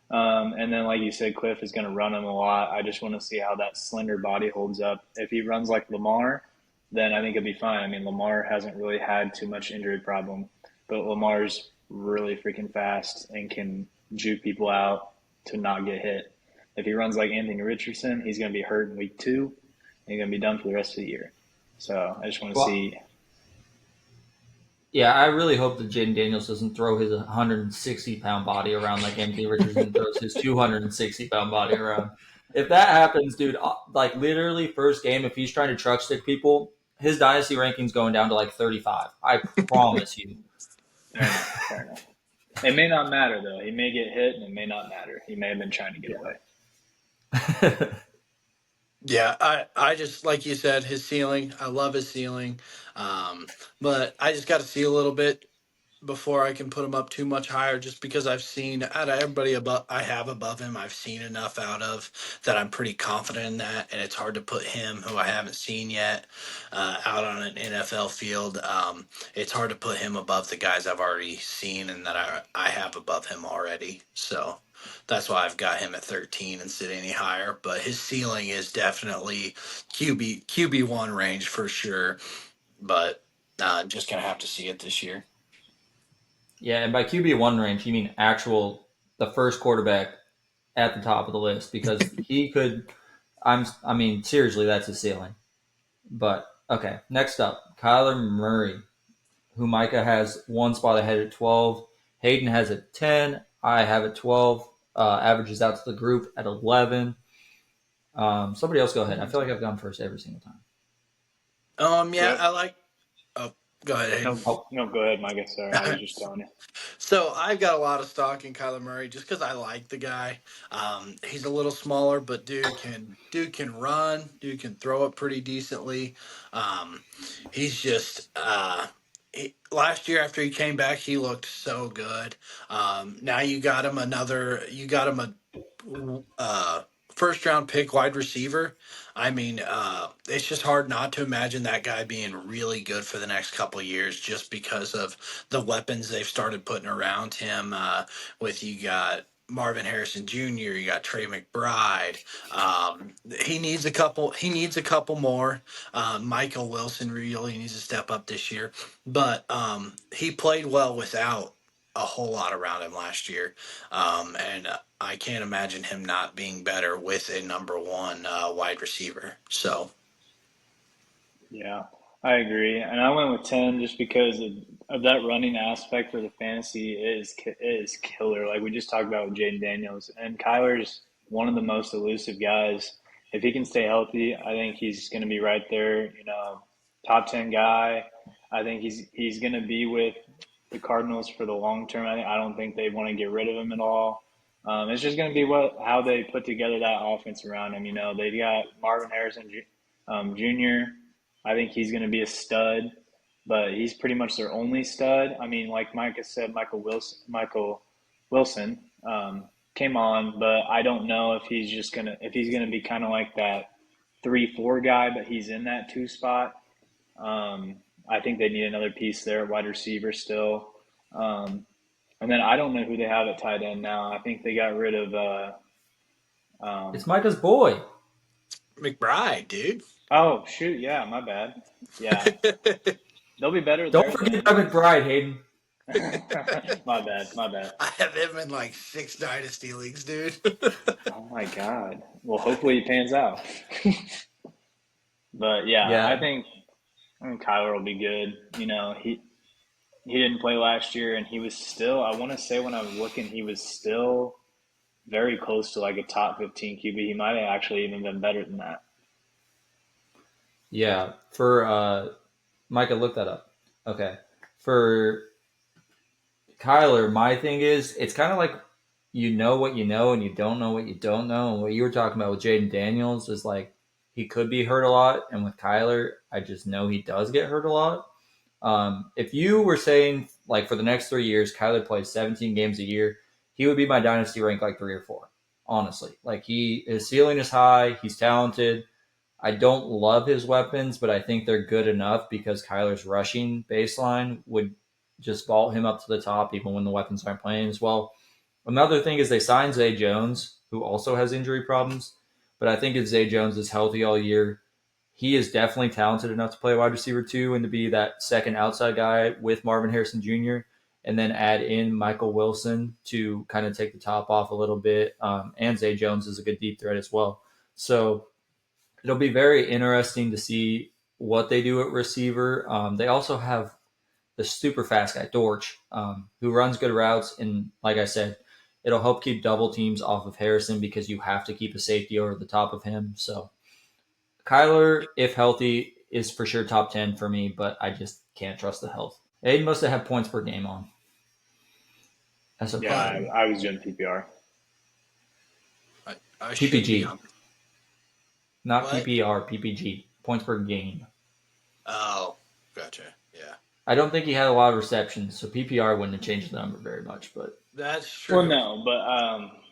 And then, like you said, Cliff is going to run him a lot. I just want to see how that slender body holds up. If he runs like Lamar, then I think he'll be fine. I mean, Lamar hasn't really had too much injury problem, but Lamar's really freaking fast and can juke people out to not get hit. If he runs like Anthony Richardson, he's going to be hurt in week 2. He's going to be done for the rest of the year. So I just want to Well, see. yeah, I really hope that Jaden Daniels doesn't throw his 160-pound body around like Anthony Richardson throws his 260-pound body around. If that happens, dude, like literally first game, if he's trying to truck stick people, his dynasty ranking's going down to like 35. I promise you. Fair enough. Fair enough. It may not matter, though. He may get hit, and it may not matter. He may have been trying to get away. Yeah. Yeah, I just like you said, his ceiling. I love his ceiling, but I just got to see a little bit before I can put him up too much higher. Just because I've seen out of everybody above, I have above him, I've seen enough out of that I'm pretty confident in that, and it's hard to put him, who I haven't seen yet, out on an NFL field. It's hard to put him above the guys I've already seen and that I have above him already. So. That's why I've got him at 13 instead of any higher. But his ceiling is definitely QB1 range for sure. But just gonna have to see it this year. Yeah, and by QB1 range, you mean actual the first quarterback at the top of the list because he could. I mean, seriously, that's his ceiling. But okay, next up, Kyler Murray, who Micah has one spot ahead at 12. Hayden has at 10. I have at 12. Averages out to the group at 11. Somebody else go ahead. I feel like I've gone first every single time. Yeah, I like. Oh, go ahead, Hayden. No, Oh, no, go ahead, Micah. Sorry, I was just telling you. So I've got a lot of stock in Kyler Murray just because I like the guy. He's a little smaller, but dude can run. Dude can throw it pretty decently. Um, he's just last year after he came back, he looked so good. Now you got him a first round pick wide receiver. I mean, it's just hard not to imagine that guy being really good for the next couple of years just because of the weapons they've started putting around him. With you got Marvin Harrison Jr., you got Trey McBride. He needs a couple. He needs a couple more. Michael Wilson really needs to step up this year, but he played well without a whole lot around him last year, and I can't imagine him not being better with a number one wide receiver. So. Yeah, I agree. And I went with 10 just because of that running aspect for the fantasy is killer. Like we just talked about with Jaden Daniels. And Kyler's one of the most elusive guys. If he can stay healthy, I think he's going to be right there, top 10 guy. I think he's going to be with the Cardinals for the long term. I don't think they want to get rid of him at all. It's just going to be how they put together that offense around him. They got Marvin Harrison Jr. I think he's going to be a stud, but he's pretty much their only stud. I mean, like Micah said, Michael Wilson came on, but I don't know if he's gonna be kind of like that 3-4 guy, but he's in that two spot. I think they need another piece there, wide receiver still. And then I don't know who they have at tight end now. I think they got rid of. it's Micah's boy. McBride, dude. Oh shoot! Yeah, my bad. Yeah, they'll be better Don't there forget then. Doug McBride, Hayden. My bad. My bad. I have him in like 6 dynasty leagues, dude. Oh my God. Well, hopefully it pans out. But yeah, I Yeah, think Kyler will be good. He didn't play last year, and he was still. I want to say when I was looking, he was still very close to like a top 15 QB. He might have actually even been better than that. yeah. For Micah, look that up. Okay. For Kyler, my thing is, it's kind of like you know what you know and you don't know what you don't know. And what you were talking about with Jaden Daniels is like he could be hurt a lot. And with Kyler, I just know he does get hurt a lot. If you were saying like for the next 3 years, Kyler plays 17 games a year, he would be my dynasty rank like 3 or 4. Honestly, like his ceiling is high. He's talented. I don't love his weapons, but I think they're good enough because Kyler's rushing baseline would just vault him up to the top even when the weapons aren't playing as well. Another thing is they signed Zay Jones, who also has injury problems, but I think if Zay Jones is healthy all year, he is definitely talented enough to play wide receiver too and to be that second outside guy with Marvin Harrison Jr. and then add in Michael Wilson to kind of take the top off a little bit. And Zay Jones is a good deep threat as well. So It'll be very interesting to see what they do at receiver. They also have the super fast guy, Dortch, who runs good routes. And like I said, it'll help keep double teams off of Harrison because you have to keep a safety over the top of him. So Kyler, if healthy, is for sure top 10 for me, but I just can't trust the health. Aiden must have had points per game on. That's Yeah, But okay. I was doing PPR. I should be PPG, on. not What? PPR, PPG, points per game. Oh, gotcha. Yeah, I don't think he had a lot of receptions, so PPR wouldn't have changed the number very much, but that's Well, true. no, but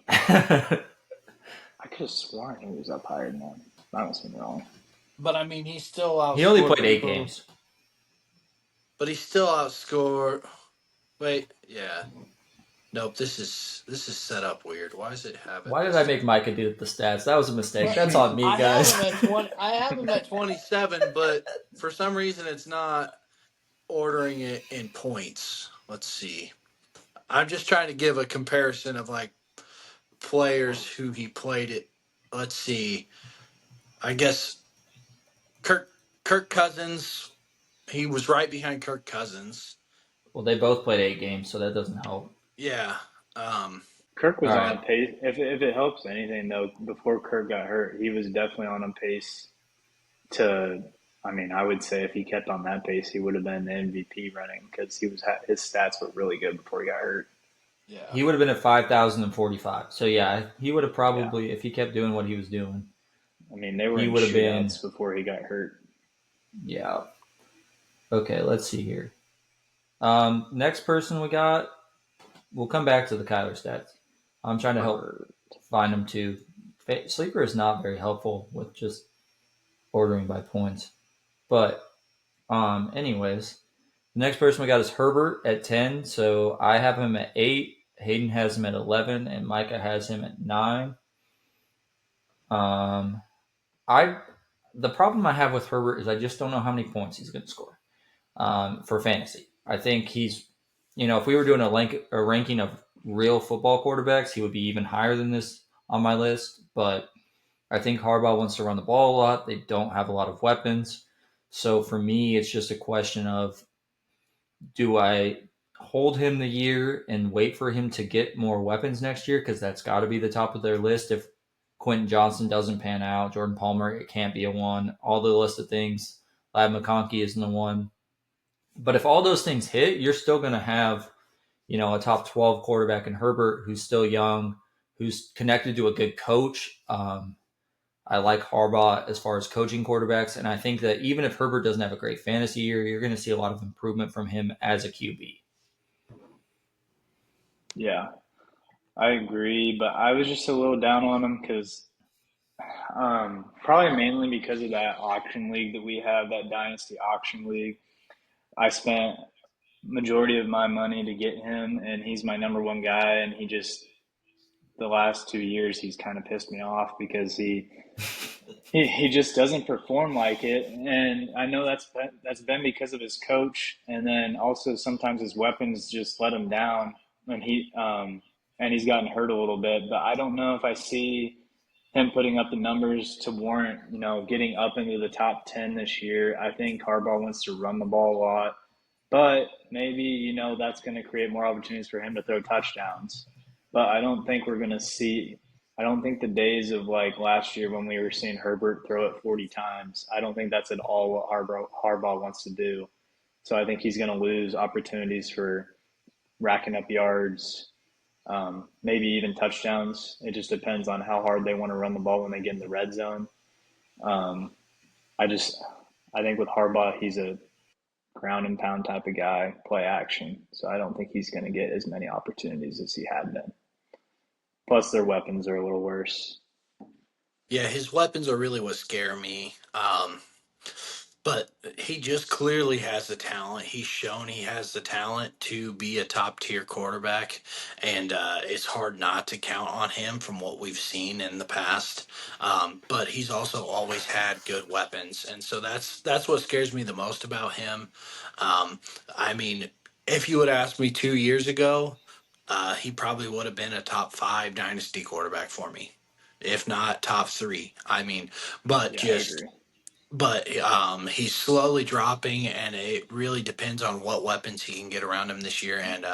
I could have sworn he was up higher than that. That must have been wrong. But I mean, he still he only outscored played 8 people. games. But he still outscored. Wait, yeah. Nope. This is set up weird. Why does it have it Why did I this? make Micah do the stats? That was a mistake. But That's on me, I have him guys. at 20. I have him at 27, but for some reason it's not ordering it in points. Let's see. I'm just trying to give a comparison of like players who he played it. Let's see. I guess Kirk Kirk Cousins. He was right behind Kirk Cousins. Well, they both played 8 games, so that doesn't help. Yeah. Um. Kirk All was on right. a pace. If it helps anything though, before Kirk got hurt, he was definitely on a pace to. I mean, I would say if he kept on that pace, he would have been the MVP running because his stats were really good before he got hurt. Yeah. He would have been at 5,045. So, yeah, he would have Yeah, probably, if he kept doing what he was doing, I mean they were he in would have been, shootouts before he got hurt. yeah. Okay, let's see here. Next person we got, we'll come back to the Kyler stats. I'm trying to help Herbert. find them too. Sleeper is not very helpful with just ordering by points. But, anyways, the next person we got is Herbert at 10. So I have him at 8. Hayden has him at 11, and Micah has him at 9. Um, I the problem I have with Herbert is I just don't know how many points he's going to score for fantasy. I think he's, if we were doing a ranking of real football quarterbacks, he would be even higher than this on my list. But I think Harbaugh wants to run the ball a lot. They don't have a lot of weapons. So for me, it's just a question of, do I hold him the year and wait for him to get more weapons next year? Because that's got to be the top of their list. If Quentin Johnson doesn't pan out, Jordan Palmer, it can't be a one. All the list of things, Lab McConkey isn't a one. But if all those things hit, you're still going to have, a top 12 quarterback in Herbert who's still young, who's connected to a good coach. I like Harbaugh as far as coaching quarterbacks, and I think that even if Herbert doesn't have a great fantasy year, you're going to see a lot of improvement from him as a QB. Yeah, I agree, but I was just a little down on him because probably mainly because of that auction league that we have, that Dynasty auction league. I spent majority of my money to get him, and he's my number one guy. And he just the last 2 years he's kind of pissed me off because he just doesn't perform like it. And I know that's been because of his coach, and then also sometimes his weapons just let him down, and he's gotten hurt a little bit. But I don't know if I see him putting up the numbers to warrant, getting up into the top 10 this year. I think Harbaugh wants to run the ball a lot, but maybe, that's going to create more opportunities for him to throw touchdowns. But I don't think we're going to see, I don't think the days of like last year when we were seeing Herbert throw it 40 times, I don't think that's at all what Harbaugh wants to do. So I think he's going to lose opportunities for racking up yards, maybe even touchdowns. It just depends on how hard they want to run the ball when they get in the red zone. Um, I just, I think with Harbaugh, he's a ground and pound type of guy, play action. So I don't think he's going to get as many opportunities as he had been. Plus, their weapons are a little worse. Yeah, his weapons are really what scare me. But he just clearly has the talent. He's shown he has the talent to be a top tier quarterback, and it's hard not to count on him from what we've seen in the past. But he's also always had good weapons, and so that's what scares me the most about him. Um, I mean, if you would ask me 2 years ago, he probably would have been a top 5 dynasty quarterback for me. if not top three. I mean, but Yeah, I just agree. but he's slowly dropping, and it really depends on what weapons he can get around him this year, and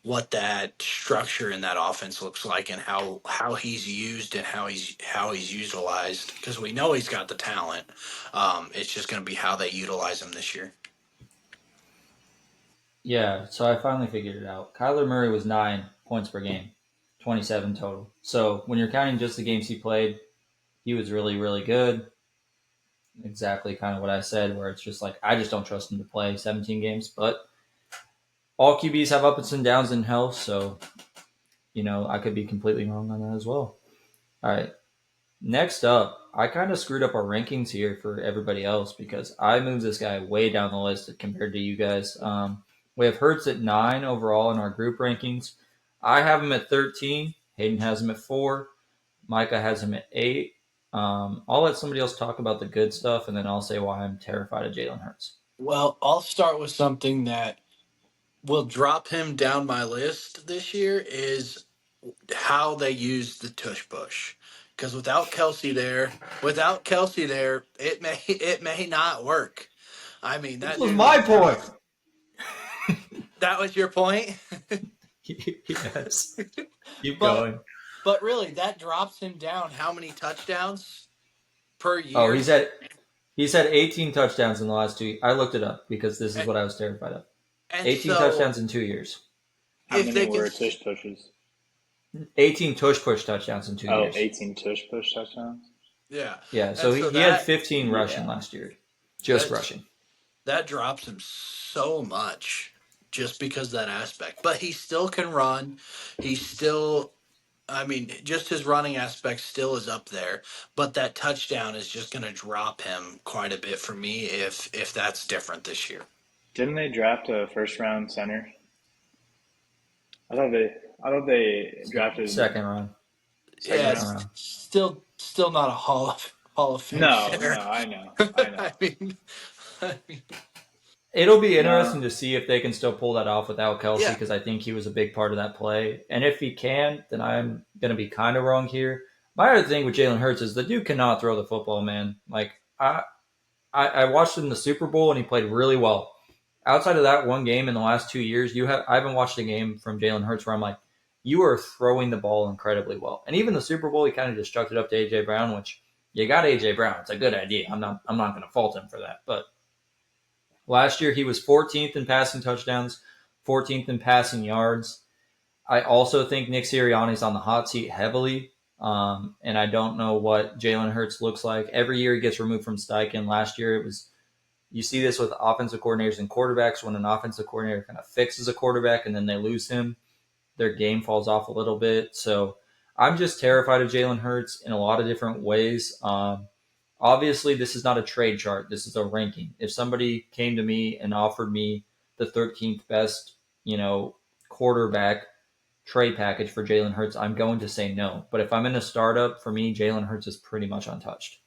what that structure in that offense looks like, and how he's used and how he's utilized. Because we know he's got the talent. It's just going to be how they utilize him this year. Yeah, so I finally figured it out. Kyler Murray was 9 points per game, 27 total. So when you're counting just the games he played, he was really, really good. Exactly kind of what I said, where it's just like, I just don't trust him to play 17 games. But all QBs have ups and downs in health, so, I could be completely wrong on that as well. All right. Next up, I kind of screwed up our rankings here for everybody else because I moved this guy way down the list compared to you guys. We have Hertz at 9 overall in our group rankings. I have him at 13. Hayden has him at 4. Micah has him at 8. I'll let somebody else talk about the good stuff, and then I'll say why I'm terrified of Jalen Hurts. Well, I'll start with something that will drop him down my list this year is how they use the tush push. Because without Kelsey there, it may not work. I mean, This that was dude is my point. that was your point. Yes. Keep but going. but really, that drops him down how many touchdowns per Oh, year? he's had 18 touchdowns in the last 2. I looked it up because this is And, what I was terrified of. and 18 so touchdowns in 2 years. How if many they can, were tush pushes? 18 tush push touchdowns in two Oh, years. 18 tush push touchdowns. yeah, Yeah, and so he, so he had that 15 rushing Yeah. last year. Just that's rushing. that drops him so much just because of that aspect. But he still can run. He's still, I mean, just his running aspect still is up there. But that touchdown is just going to drop him quite a bit for me if that's different this year. Didn't they draft a first round center? I thought they I thought they drafted Second round. second Yeah, Second round. round. still not a Hall of Fame No, center. I know. I know. I mean, I mean, It'll be interesting No. to see if they can still pull that off without Kelsey yeah, because I think he was a big part of that play. And if he can, then I'm going to be kind of wrong here. My other thing with Jalen Hurts is the dude cannot throw the football, man. Like, I watched him in the Super Bowl and he played really well. Outside of that one game in the last 2 years, I haven't watched a game from Jalen Hurts where I'm like, you are throwing the ball incredibly well. And even the Super Bowl, he kind of just chucked it up to AJ Brown, which you got AJ Brown. It's a good idea. I'm not going to fault him for that. But last year he was 14th in passing touchdowns, 14th in passing yards. I also think Nick Sirianni's on the hot seat heavily. And I don't know what Jalen Hurts looks like. Every year he gets removed from Steichen. Last year it was you see this with offensive coordinators and quarterbacks when an offensive coordinator kind of fixes a quarterback and then they lose him, their game falls off a little bit. So I'm just terrified of Jalen Hurts in a lot of different ways. Obviously, this is not a trade chart. This is a ranking. If somebody came to me and offered me the 13th best, quarterback trade package for Jalen Hurts, I'm going to say no. But if I'm in a startup, for me, Jalen Hurts is pretty much untouched.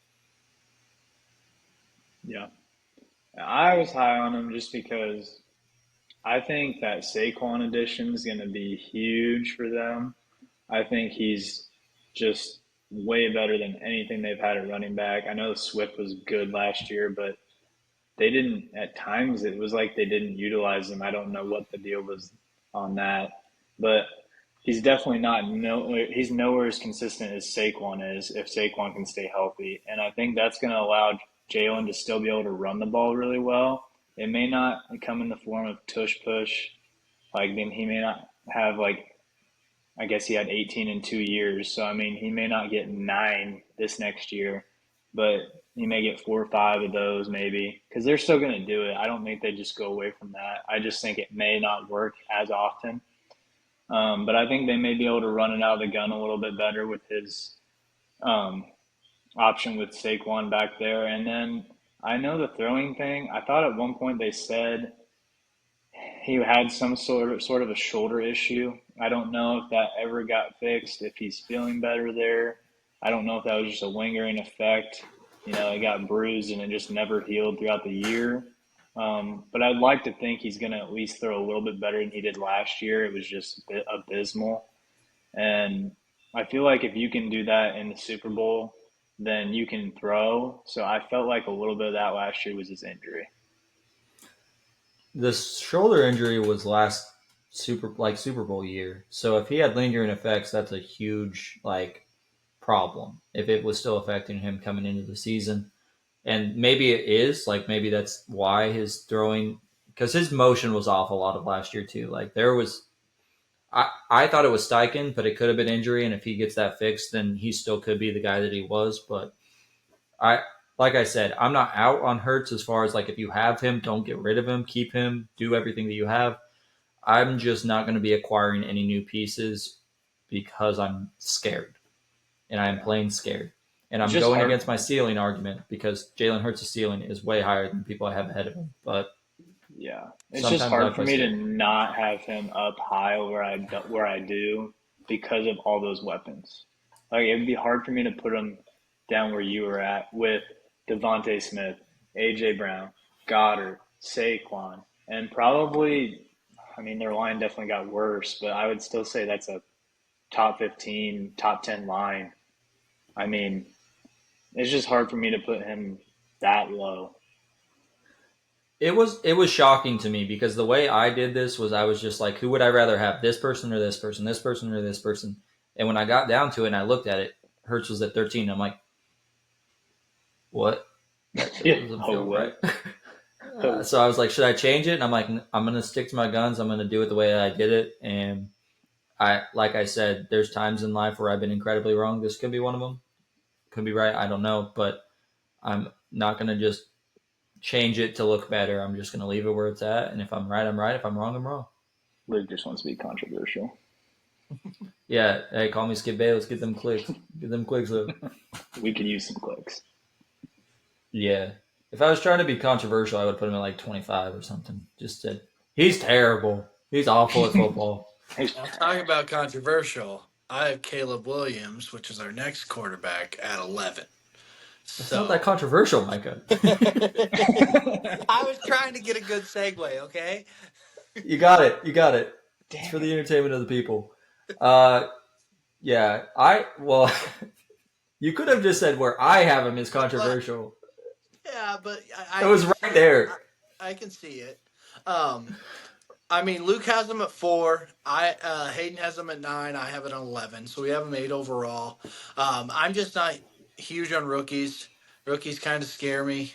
Yeah. I was high on him just because I think that Saquon addition is going to be huge for them. I think he's just way better than anything they've had at running back. I know Swift was good last year, but they didn't, at times, it was like they didn't utilize him. I don't know what the deal was on that. But he's definitely not, he's nowhere as consistent as Saquon is if Saquon can stay healthy. And I think that's going to allow Jalen to still be able to run the ball really well. It may not come in the form of tush push. Like, then he may not have, like, I guess he had 18 in 2 years. So, I mean, he may not get 9 this next year, but he may get 4 or 5 of those maybe because they're still going to do it. I don't think they just go away from that. I just think it may not work as often. But I think they may be able to run it out of the gun a little bit better with his um, option with Saquon back there. And then I know the throwing thing. I thought at one point they said he had some sort of a shoulder issue. I don't know if that ever got fixed, if he's feeling better there. I don't know if that was just a lingering effect. It got bruised and it just never healed throughout the year. But I'd like to think he's going to at least throw a little bit better than he did last year. It was just a bit abysmal. And I feel like if you can do that in the Super Bowl, then you can throw. So I felt like a little bit of that last year was his injury. The shoulder injury was last Super Bowl year. So if he had lingering effects, that's a huge problem. If it was still affecting him coming into the season, and maybe it is maybe that's why his throwing, because his motion was off a lot of last year too. Like there was, I thought it was Steichen, but it could have been injury, and if he gets that fixed, then he still could be the guy that he was. But I like I said, I'm not out on Hurts as far as if you have him, don't get rid of him, keep him, do everything that you have. I'm just not going to be acquiring any new pieces because I'm scared, and I am Yeah. plain scared. And It's I'm just going hard. against my ceiling argument because Jalen Hurts' ceiling is way higher than people I have ahead of him. But Yeah. It's just sometimes I hard for play me to scared. not have him up high where I do because of all those weapons. Like it would be hard for me to put him down where you were at with Devontae Smith, AJ Brown, Goddard, Saquon, and probably, I mean, their line definitely got worse, but I would still say that's a top 15, top 10 line. I mean, it's just hard for me to put him that low. It was shocking to me because the way I did this was I was just like, who would I rather have, this person or this person, this person or this person? And when I got down to it and I looked at it, Hurts was at 13. I'm like, what? That Yeah. doesn't Oh, feel right. what? Oh, So I was like, should I change it? And I'm like, I'm gonna stick to my guns. I'm gonna do it the way I did it. And like I said, there's times in life where I've been incredibly wrong. This could be one of them. Could be right. I don't know, but I'm not gonna just change it to look better. I'm just gonna leave it where it's at. And if I'm right, I'm right. If I'm wrong, I'm wrong. Luke just wants to be controversial. Yeah. Hey, call me Skip Bayless. Get them clicks. Get them clicks up. We could use some clicks. Yeah. If I was trying to be controversial, I would put him at 25 or something. Just said he's terrible. He's awful at football. He's Now, talking trash. about controversial, I have Caleb Williams, which is our next quarterback, at 11. That's not that So controversial, Micah. I was trying to get a good segue, okay? You got it. You got it. It's Damn for it. the entertainment of the people. Uh, yeah. Well, you could have just said where I have him is But controversial. yeah, but It I was can right see it. there. I can see it. Um, I mean, Luke has him at 4. Hayden has him at 9. I have it at 11. So we have him 8 overall. I'm just not huge on rookies. Rookies kind of scare me.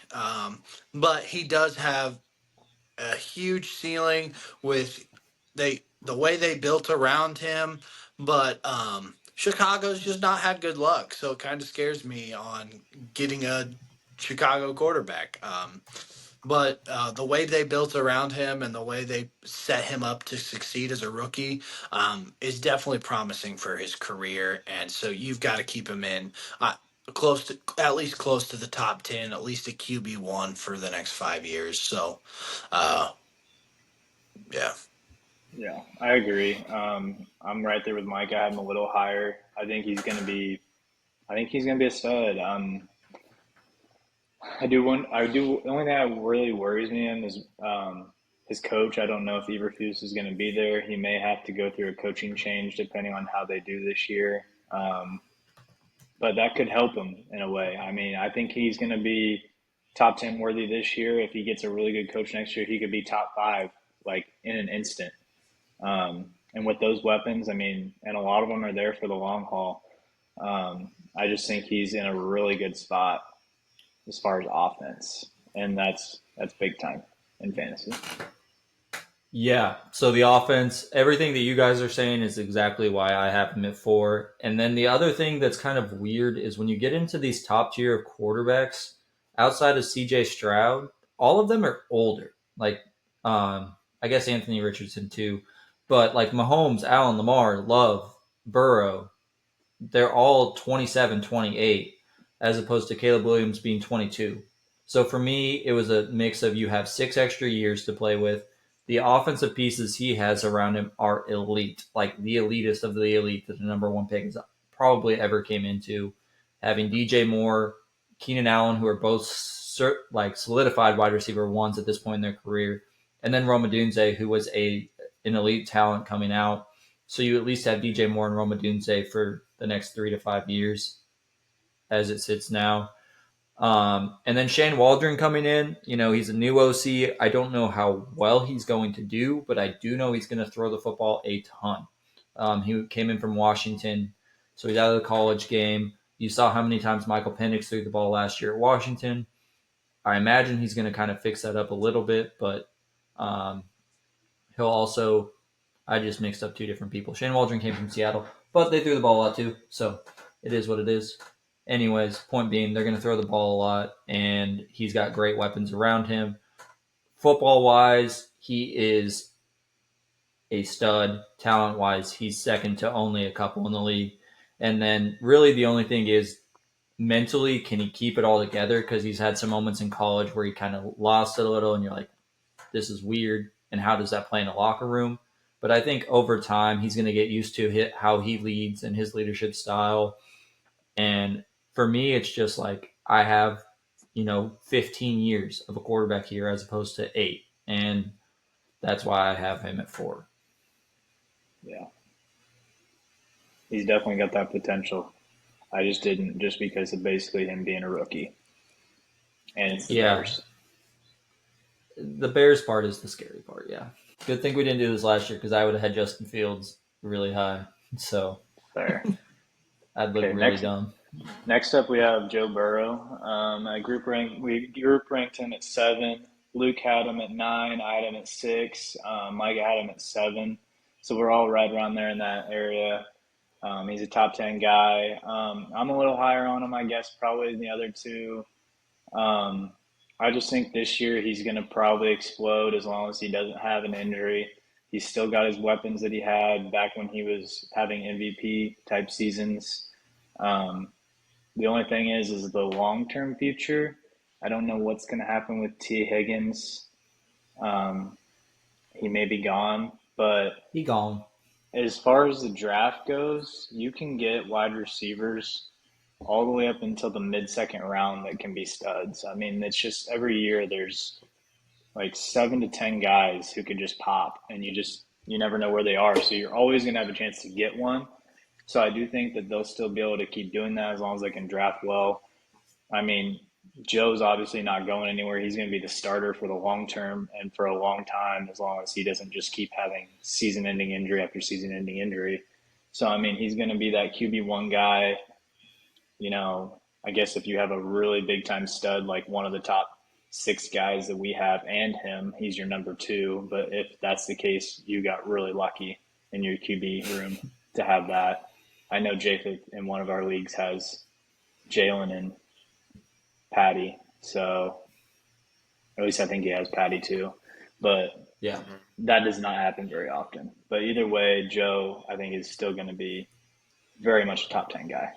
But he does have a huge ceiling with the way they built around him. But Chicago's just not had good luck, so it kind of scares me on getting a Chicago quarterback. But the way they built around him and the way they set him up to succeed as a rookie is definitely promising for his career. And so you've got to keep him in close to, at least close to the top 10, at least a QB1 for the next 5 years. So, uh, yeah. Yeah, I agree. I'm right there with Mike. I have him a little higher. I think he's gonna be. I think he's gonna be a stud. I do one. I do. The only thing that really worries me in is his coach. I don't know if Eberflus is going to be there. He may have to go through a coaching change depending on how they do this year. But that could help him in a way. I mean, I think he's going to be top 10 worthy this year. If he gets a really good coach next year, he could be top 5 like in an instant. And with those weapons, I mean, and a lot of them are there for the long haul. I just think he's in a really good spot as far as offense, and that's big time in fantasy. Yeah. So the offense, everything that you guys are saying is exactly why I have him at 4. And then the other thing that's kind of weird is when you get into these top tier of quarterbacks, outside of CJ Stroud, all of them are older. I guess Anthony Richardson too, but like Mahomes, Allen, Lamar, Love, Burrow, they're all 27, 28, as opposed to Caleb Williams being 22. So for me, it was a mix of you have 6 extra years to play with. The offensive pieces he has around him are elite, like the elitist of the elite that the number one pick is probably ever came into. Having DJ Moore, Keenan Allen, who are both solidified wide receiver ones at this point in their career, and then Roma Dunze, who was an elite talent coming out. So you at least have DJ Moore and Roma Dunze for the next 3 to 5 years as it sits now. And then Shane Waldron coming in, he's a new OC. I don't know how well he's going to do, but I do know he's going to throw the football a ton. He came in from Washington, so he's out of the college game. You saw how many times Michael Penix threw the ball last year at Washington. I imagine he's going to kind of fix that up a little bit, but he'll also. I just mixed up two different people. Shane Waldron came from Seattle, but they threw the ball a lot too, so it is what it is. Anyways, point being, they're going to throw the ball a lot, and he's got great weapons around him. Football-wise, he is a stud. Talent-wise, he's second to only a couple in the league. And then really the only thing is mentally, can he keep it all together? Because he's had some moments in college where he kind of lost it a little, and you're like, this is weird, and how does that play in a locker room? But I think over time, he's going to get used to how he leads and his leadership style. And for me, it's just like I have, 15 years of a quarterback here as opposed to 8. And that's why I have him at 4. Yeah. He's definitely got that potential. I just didn't, just because of basically him being a rookie. And it's the Bears. The Bears part is the scary part, yeah. Good thing we didn't do this last year because I would have had Justin Fields really high. So fair. I'd look really dumb. Next up, we have Joe Burrow. We group ranked him at 7. Luke had him at 9. I had him at 6. Micah had him at 7. So we're all right around there in that area. He's a top 10 guy. I'm a little higher on him, I guess, probably than the other two. I just think this year he's going to probably explode as long as he doesn't have an injury. He's still got his weapons that he had back when he was having MVP type seasons. The only thing is the long-term future. I don't know what's going to happen with T. Higgins. He may be gone, but he gone. As far as the draft goes, you can get wide receivers all the way up until the mid-second round that can be studs. I mean, it's just every year there's like 7 to 10 guys who could just pop, and you never know where they are. So you're always going to have a chance to get one. So I do think that they'll still be able to keep doing that as long as they can draft well. I mean, Joe's obviously not going anywhere. He's going to be the starter for the long term and for a long time, as long as he doesn't just keep having season-ending injury after season-ending injury. So, I mean, he's going to be that QB1 guy. I guess if you have a really big-time stud, like one of the top 6 guys that we have and him, he's your number 2. But if that's the case, you got really lucky in your QB room to have that. I know Japheth in one of our leagues has Jalen and Patty, so at least I think he has Patty too. But yeah, that does not happen very often. But either way, Joe, I think, is still going to be very much a top 10 guy.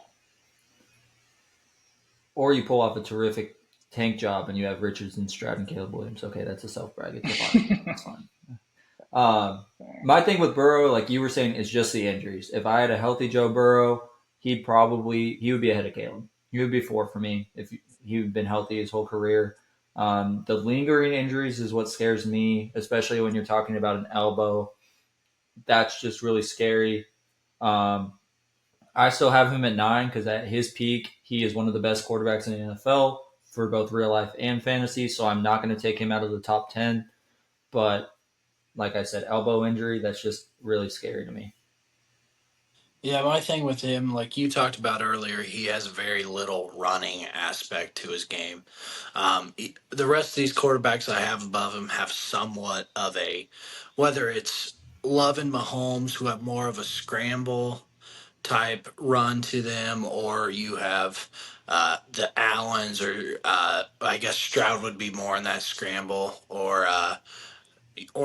Or you pull off a terrific tank job and you have Richardson, Stroud, and Caleb Williams. Okay, that's a self-brag. It's fine. That's fine. My thing with Burrow, like you were saying, is just the injuries. If I had a healthy Joe Burrow, he would be ahead of Caleb. He would be 4 for me if he had been healthy his whole career. The lingering injuries is what scares me, especially when you're talking about an elbow. That's just really scary. I still have him at 9 because at his peak, he is one of the best quarterbacks in the NFL for both real life and fantasy. So I'm not going to take him out of the top 10. But like I said, elbow injury, that's just really scary to me. Yeah, my thing with him, like you talked about earlier, he has very little running aspect to his game. The rest of these quarterbacks I have above him have somewhat of whether it's Love and Mahomes, who have more of a scramble type run to them, or you have the Allens, or I guess Stroud would be more in that scramble, or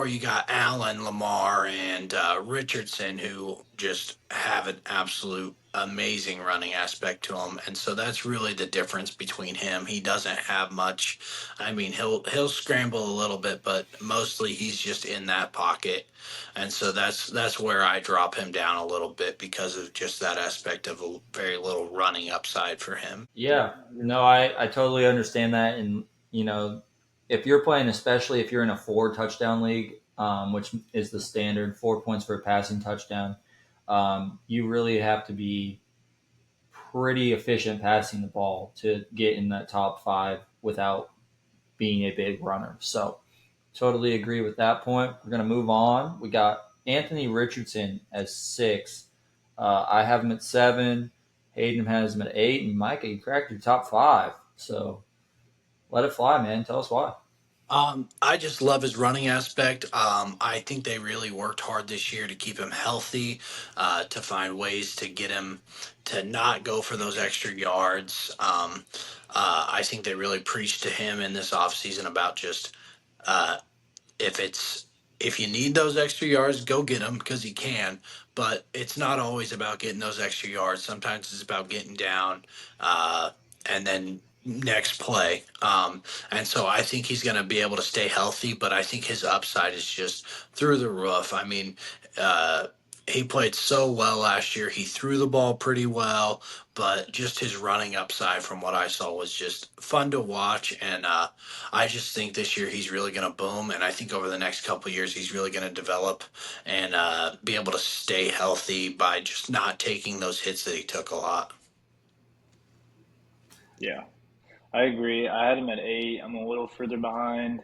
you got Allen, Lamar, and Richardson, who just have an absolute amazing running aspect to him, and so that's really the difference between him. He doesn't have much. I mean, he'll scramble a little bit, but mostly he's just in that pocket, and so that's where I drop him down a little bit because of just that aspect of a very little running upside for him. Yeah, no, I totally understand that, and if you're playing, especially if you're in a 4 touchdown league, which is the standard, 4 points for a passing touchdown, You really have to be pretty efficient passing the ball to get in that top five without being a big runner. So totally agree with that point. We're going to move on. We got Anthony Richardson as 6. I have him at 7. Hayden has him at 8. And Micah, you cracked your top 5. So let it fly, man. Tell us why. I just love his running aspect. I think they really worked hard this year to keep him healthy, to find ways to get him to not go for those extra yards. I think they really preached to him in this offseason about just uh, if it's if you need those extra yards, go get them because you can. But it's not always about getting those extra yards. Sometimes it's about getting down, uh, and then next play. And so I think he's going to be able to stay healthy. But I think his upside is just through the roof. I mean, uh, he played so well last year. He threw the ball pretty well, but just his running upside from what I saw was just fun to watch. And I just think this year he's really going to boom, and I think over the next couple of years he's really going to develop and be able to stay healthy by just not taking those hits that he took a lot. Yeah, I agree. I had him at 8. I'm a little further behind,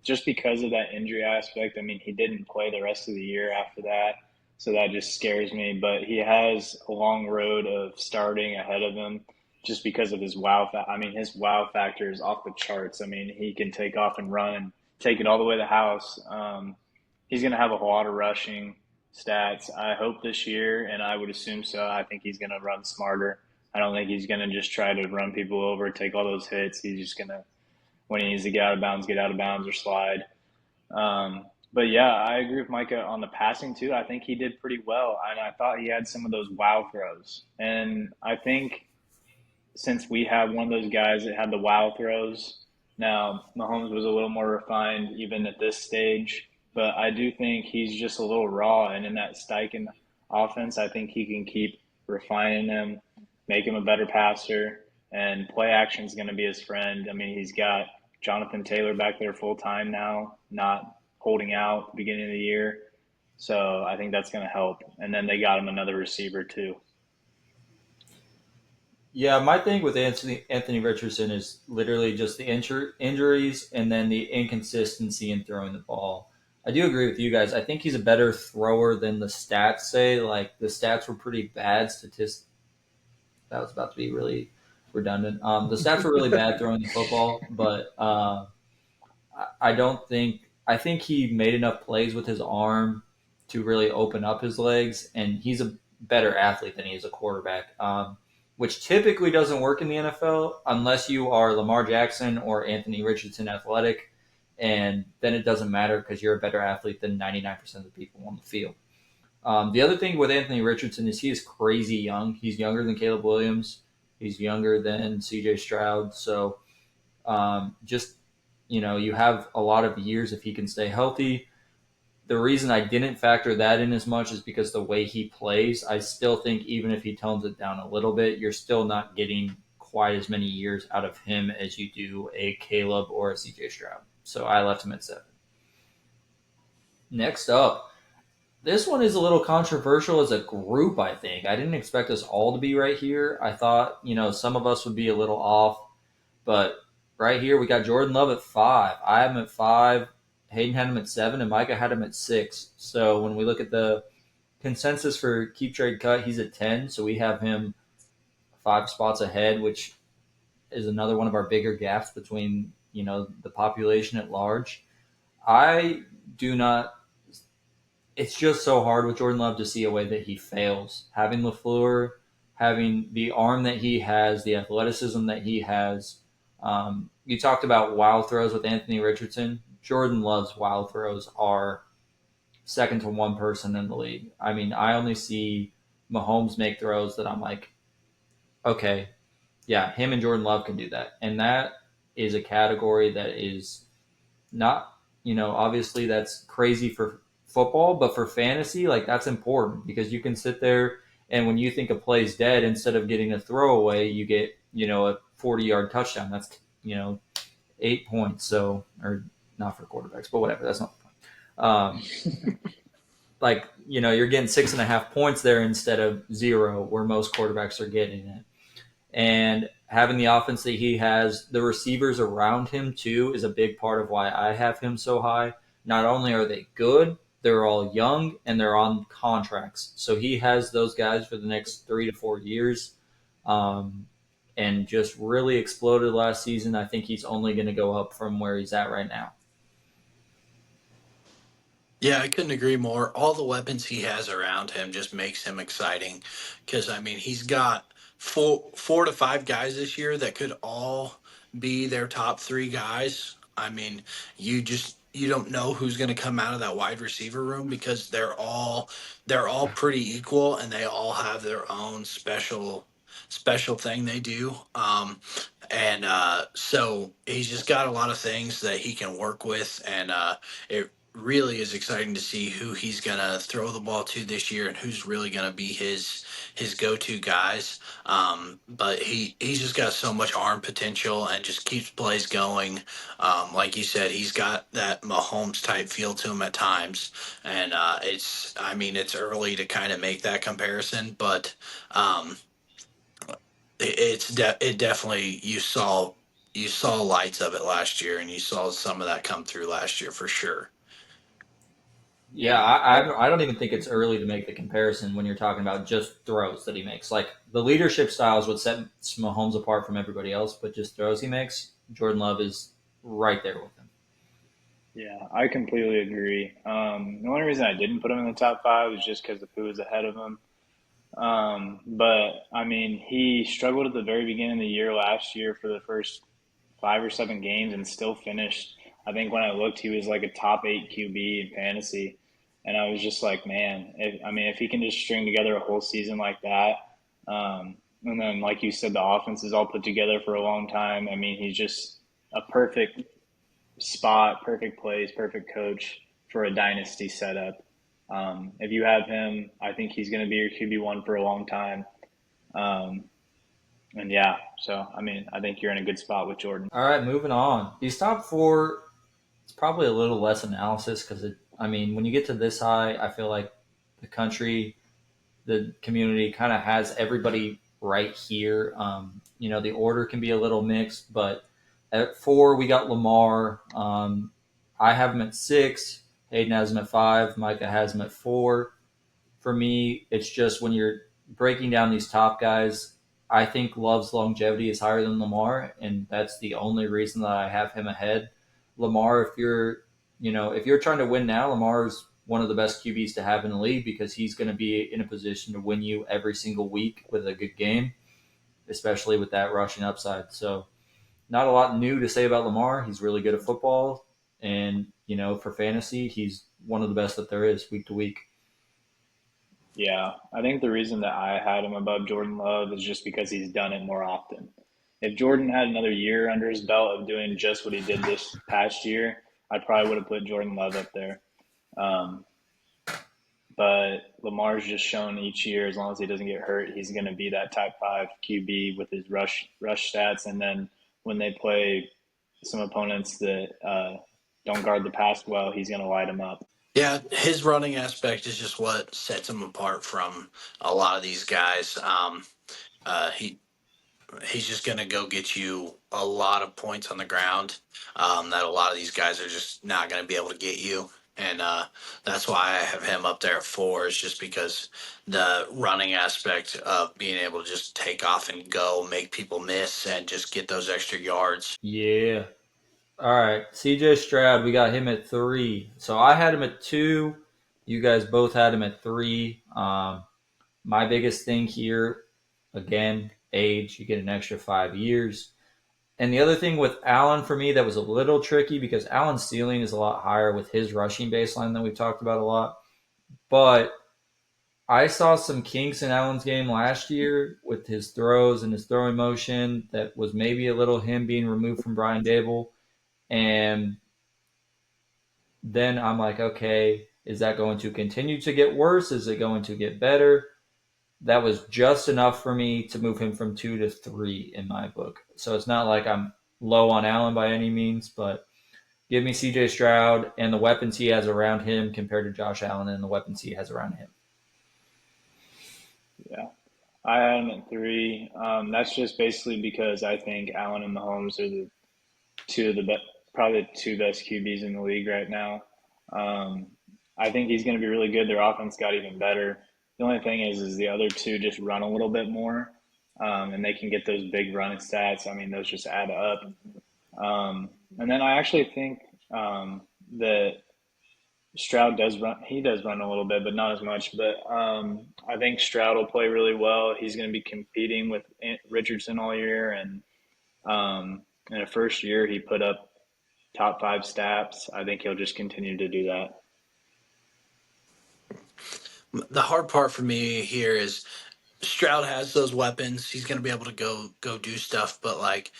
just because of that injury aspect. I mean, he didn't play the rest of the year after that, so that just scares me. But he has a long road of starting ahead of him, just because of his I mean, his wow factor is off the charts. I mean, he can take off and run and take it all the way to the house. He's going to have a lot of rushing stats. I hope this year, and I would assume so. I think he's going to run smarter. I don't think he's going to just try to run people over, take all those hits. He's just going to, when he needs to get out of bounds or slide. But yeah, I agree with Micah on the passing too. I think he did pretty well, and I thought he had some of those wow throws. And I think since we have one of those guys that had the wow throws, now Mahomes was a little more refined even at this stage, but I do think he's just a little raw. And in that Steichen offense, I think he can keep refining him, make him a better passer, and play action is going to be his friend. I mean, he's got Jonathan Taylor back there full time now, not holding out at the beginning of the year. So I think that's going to help. And then they got him another receiver too. Yeah, my thing with Anthony Richardson is literally just the injuries and then the inconsistency in throwing the ball. I do agree with you guys. I think he's a better thrower than the stats say. Like the stats were pretty bad. That was about to be really redundant. The stats were really bad throwing the football, but I don't think I think he made enough plays with his arm to really open up his legs, and he's a better athlete than he is a quarterback, which typically doesn't work in the NFL unless you are Lamar Jackson or Anthony Richardson athletic, and then it doesn't matter because you're a better athlete than 99% of the people on the field. The other thing with Anthony Richardson is he is crazy young. He's younger than Caleb Williams. He's younger than C.J. Stroud. So just you have a lot of years if he can stay healthy. The reason I didn't factor that in as much is because the way he plays, I still think even if he tones it down a little bit, you're still not getting quite as many years out of him as you do a Caleb or a CJ Stroud. So I left him at 7. Next up, this one is a little controversial as a group, I think. I didn't expect us all to be right here. I thought, some of us would be a little off, but right here we got Jordan Love at 5. I have him at 5. Hayden had him at 7, and Micah had him at 6. So when we look at the consensus for keep trade cut, he's at 10. So we have him 5 spots ahead, which is another one of our bigger gaps between the population at large. I do not. It's just so hard with Jordan Love to see a way that he fails. Having LaFleur, having the arm that he has, the athleticism that he has. You talked about wild throws with Anthony Richardson. Jordan Love's wild throws are second to one person in the league. I mean, I only see Mahomes make throws that I'm like, okay, yeah, him and Jordan Love can do that. And that is a category that is not, obviously that's crazy for football, but for fantasy, like that's important because you can sit there and when you think a play's dead, instead of getting a throwaway, you get, a 40-yard touchdown. That's, 8 points. So, or not for quarterbacks, but whatever. That's not the point. like, you're getting 6.5 points there instead of 0, where most quarterbacks are getting it. And having the offense that he has, the receivers around him too, is a big part of why I have him so high. Not only are they good, they're all young and they're on contracts. So he has those guys for the next 3 to 4 years. Um, and just really exploded last season. I think he's only going to go up from where he's at right now. Yeah, I couldn't agree more. All the weapons he has around him just makes him exciting. Because I mean, he's got four to five guys this year that could all be their top three guys. I mean, you don't know who's going to come out of that wide receiver room because they're all pretty equal and they all have their own special thing they do. And so he's just got a lot of things that he can work with, and it really is exciting to see who he's gonna throw the ball to this year and who's really gonna be his go-to guys. But he's just got so much arm potential and just keeps plays going. Like you said, he's got that Mahomes type feel to him at times, and it's early to kind of make that comparison, but um, it definitely you saw lights of it last year, and you saw some of that come through last year for sure. Yeah, I I don't even think it's early to make the comparison when you're talking about just throws that he makes. Like, the leadership styles would set Mahomes apart from everybody else, but just throws he makes, Jordan Love is right there with him. Yeah, I completely agree. The only reason I didn't put him in the top five is just because of who was ahead of him. But I mean, he struggled at the very beginning of the year last year for the first 5 or 7 games and still finished. I think when I looked, he was like a top 8 QB in fantasy. And I was just like, man, if he can just string together a whole season like that, and then, like you said, the offense is all put together for a long time. I mean, he's just a perfect spot, perfect place, perfect coach for a dynasty setup. If you have him, I think he's going to be your QB1 for a long time. Um, and yeah, so I mean, I think you're in a good spot with Jordan. All right, moving on. These top four, it's probably a little less analysis because when you get to this high, I feel like the country, the community kind of has everybody right here. The order can be a little mixed, but at 4, we got Lamar. I have him at 6. Hayden has him at 5. Micah has him at 4. For me, it's just when you're breaking down these top guys, I think Love's longevity is higher than Lamar, and that's the only reason that I have him ahead. Lamar, if you're trying to win now, Lamar is one of the best QBs to have in the league because he's going to be in a position to win you every single week with a good game, especially with that rushing upside. So, not a lot new to say about Lamar. He's really good at football, and for fantasy, he's one of the best that there is week to week. Yeah, I think the reason that I had him above Jordan Love is just because he's done it more often. If Jordan had another year under his belt of doing just what he did this past year, I probably would have put Jordan Love up there. Um, but Lamar's just shown each year, as long as he doesn't get hurt, he's going to be that top 5 QB with his rush stats. And then when they play some opponents that don't guard the pass well, he's going to light them up. Yeah, his running aspect is just what sets him apart from a lot of these guys. He he's just going to go get you a lot of points on the ground that a lot of these guys are just not going to be able to get you. And that's why I have him up there at 4, is just because the running aspect of being able to just take off and go, make people miss, and just get those extra yards. Yeah. All right. CJ Stroud, we got him at 3. So I had him at 2. You guys both had him at 3. My biggest thing here, again, age. You get an extra 5 years. And the other thing with Allen for me that was a little tricky because Allen's ceiling is a lot higher with his rushing baseline than we've talked about a lot. But I saw some kinks in Allen's game last year with his throws and his throwing motion that was maybe a little him being removed from Brian Dable. And then I'm like, okay, is that going to continue to get worse? Is it going to get better? That was just enough for me to move him from 2 to 3 in my book. So it's not like I'm low on Allen by any means, but Give me CJ Stroud and the weapons he has around him compared to Josh Allen and the weapons he has around him. Yeah. I had him at three. That's just basically because I think Allen and Mahomes are the two of the best, probably the two best QBs in the league right now. Um, I think he's going to be really good. Their offense got even better. The only thing is the other two just run a little bit more, and they can get those big running stats. I mean, those just add up. And then I actually think that Stroud does run. He does run a little bit, but not as much. But I think Stroud will play really well. He's going to be competing with Richardson all year, and in the first year he put up top five stats. I think he'll just continue to do that. The hard part for me here is Stroud has those weapons. He's going to be able to go do stuff, but like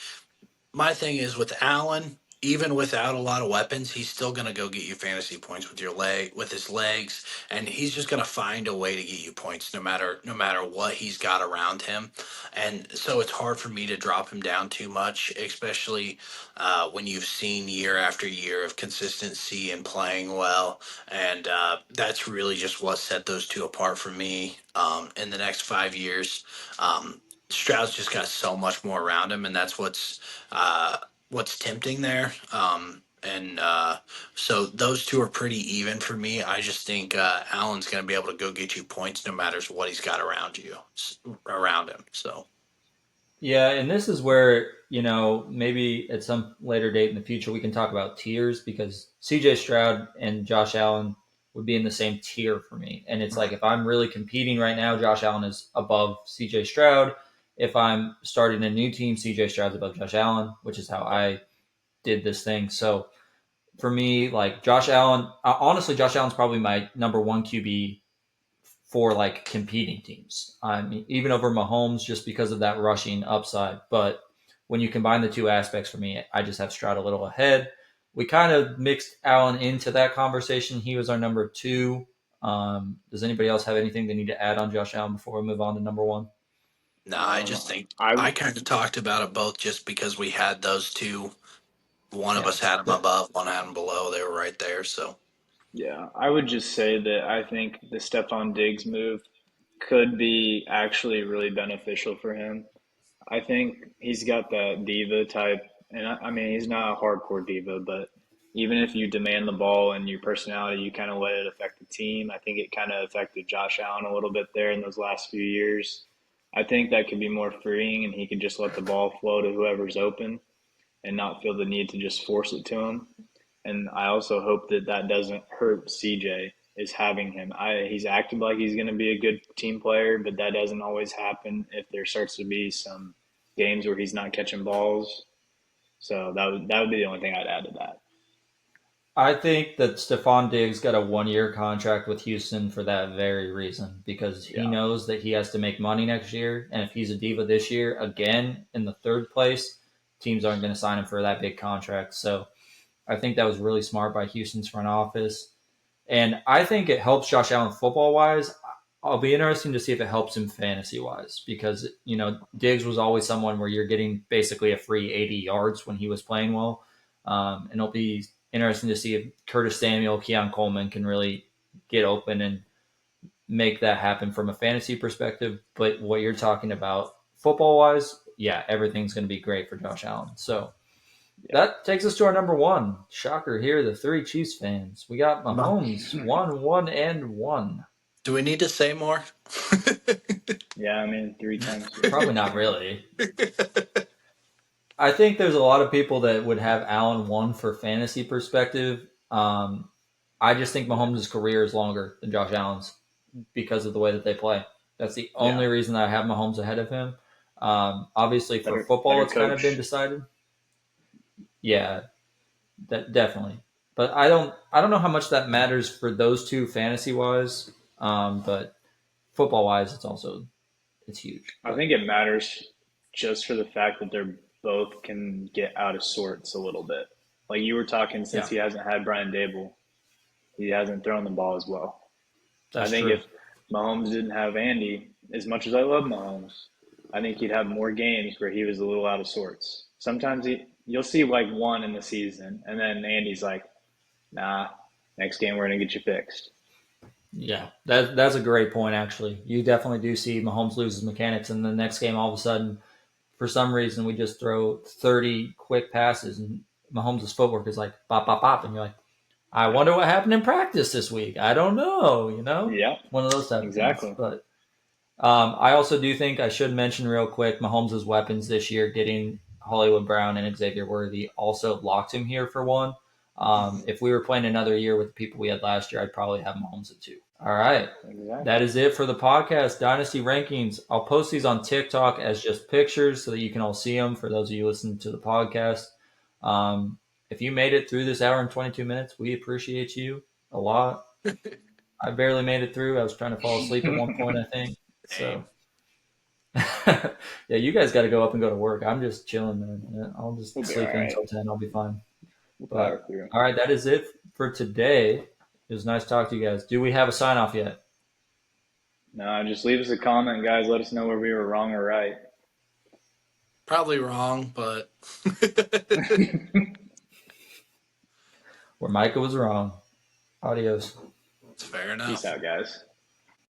my thing is with Allen, even without a lot of weapons, he's still gonna go get you fantasy points with with his legs, and he's just gonna find a way to get you points no matter what he's got around him. And so it's hard for me to drop him down too much, especially when you've seen year after year of consistency and playing well, and that's really just what set those two apart for me in the next 5 years. Stroud's just got so much more around him, and that's uh, what's tempting there. And so those two are pretty even for me. I just think Allen's going to be able to go get you points no matter what he's got around him. So Yeah, and this is where, maybe at some later date in the future we can talk about tiers because CJ Stroud and Josh Allen would be in the same tier for me. And it's like if I'm really competing right now, Josh Allen is above CJ Stroud. If I'm starting a new team, CJ Stroud's above Josh Allen, which is how I did this thing. So for me, like Josh Allen, honestly, Josh Allen's probably my number one QB for like competing teams. I mean, even over Mahomes, just because of that rushing upside. But when you combine the two aspects for me, I just have Stroud a little ahead. We kind of mixed Allen into that conversation. He was our number two. Does anybody else have anything they need to add on Josh Allen before we move on to number one? no, I just think I I kind of talked about it both just because we had those two. One of Yeah. us had them above, one had them below. They were right there. So Yeah, I would just say that I think the Stephon Diggs move could be actually really beneficial for him. I think he's got that diva type, and I mean, he's not a hardcore diva, but even if you demand the ball and your personality, you kind of let it affect the team. I think it kind of affected Josh Allen a little bit there in those last few years. I think that could be more freeing, and he could just let the ball flow to whoever's open and not feel the need to just force it to him. And I also hope that that doesn't hurt CJ is having him. He's acted like he's going to be a good team player, but that doesn't always happen if there starts to be some games where he's not catching balls. So that would be the only thing I'd add to that. I think that Stephon Diggs got a 1 year contract with Houston for that very reason because he Yeah, knows that he has to make money next year. And if he's a diva this year, again, in the third place, teams aren't going to sign him for that big contract. So I think that was really smart by Houston's front office. And I think it helps Josh Allen football wise. I'll be interesting to see if it helps him fantasy wise because, Diggs was always someone where you're getting basically a free 80 yards when he was playing well. And it'll be interesting to see if Curtis Samuel, Keon Coleman can really get open and make that happen from a fantasy perspective. But what you're talking about football wise, yeah, everything's going to be great for Josh Allen. So yeah. that takes us to our number one. Shocker here, the three Chiefs fans. We got Mahomes, 1-1-1. do we need to say more? Yeah, I mean, three times. Probably not really. I think there's a lot of people that would have Allen one for fantasy perspective. I just think Mahomes' career is longer than Josh Allen's because of the way that they play. That's the Yeah, only reason that I have Mahomes ahead of him. Obviously, for football, better it's kind of been coach. decided. Yeah, that definitely. But I don't know how much that matters for those two fantasy wise. But football wise, it's huge. I But think it matters just for the fact that they're both can get out of sorts a little bit. Like you were talking, since yeah, he hasn't had Brian Dable, he hasn't thrown the ball as well. I that's think true. if Mahomes didn't have Andy, as much as I love Mahomes, I think he'd have more games where he was a little out of sorts. Sometimes you'll see like one in the season, and then Andy's like, "Nah, next game we're gonna get you fixed." Yeah, that's a great point. Actually, you definitely do see Mahomes lose his mechanics, and the next game, all of a sudden, for some reason, we just throw 30 quick passes, and Mahomes' footwork is like bop bop bop, and you're like, I wonder what happened in practice this week. I don't know. Yep, One of those type of things. exactly. But I also do think I should mention real quick Mahomes' weapons this year, getting Hollywood Brown and Xavier Worthy also locked him here for one. If we were playing another year with the people we had last year, I'd probably have Mahomes at two. All right. That Exactly. is it for the podcast, Dynasty Rankings. I'll post these on TikTok as just pictures so that you can all see them for those of you listening to the podcast. Um, if you made it through this hour and 22 minutes, we appreciate you a lot. I barely made it through. I was trying to fall asleep at one point, I think. Same. So, yeah, you guys got to go up and go to work. I'm just chilling, man. I'll just We'll be all sleep in right. until 10. I'll be fine. We'll power But, through. all right, that is it for today. It was nice talking to you guys. Do we have a sign off yet? No, just leave us a comment, guys. Let us know where we were wrong or right. Probably wrong, but Where Micah was wrong. Adios. it's fair enough. Peace out, guys.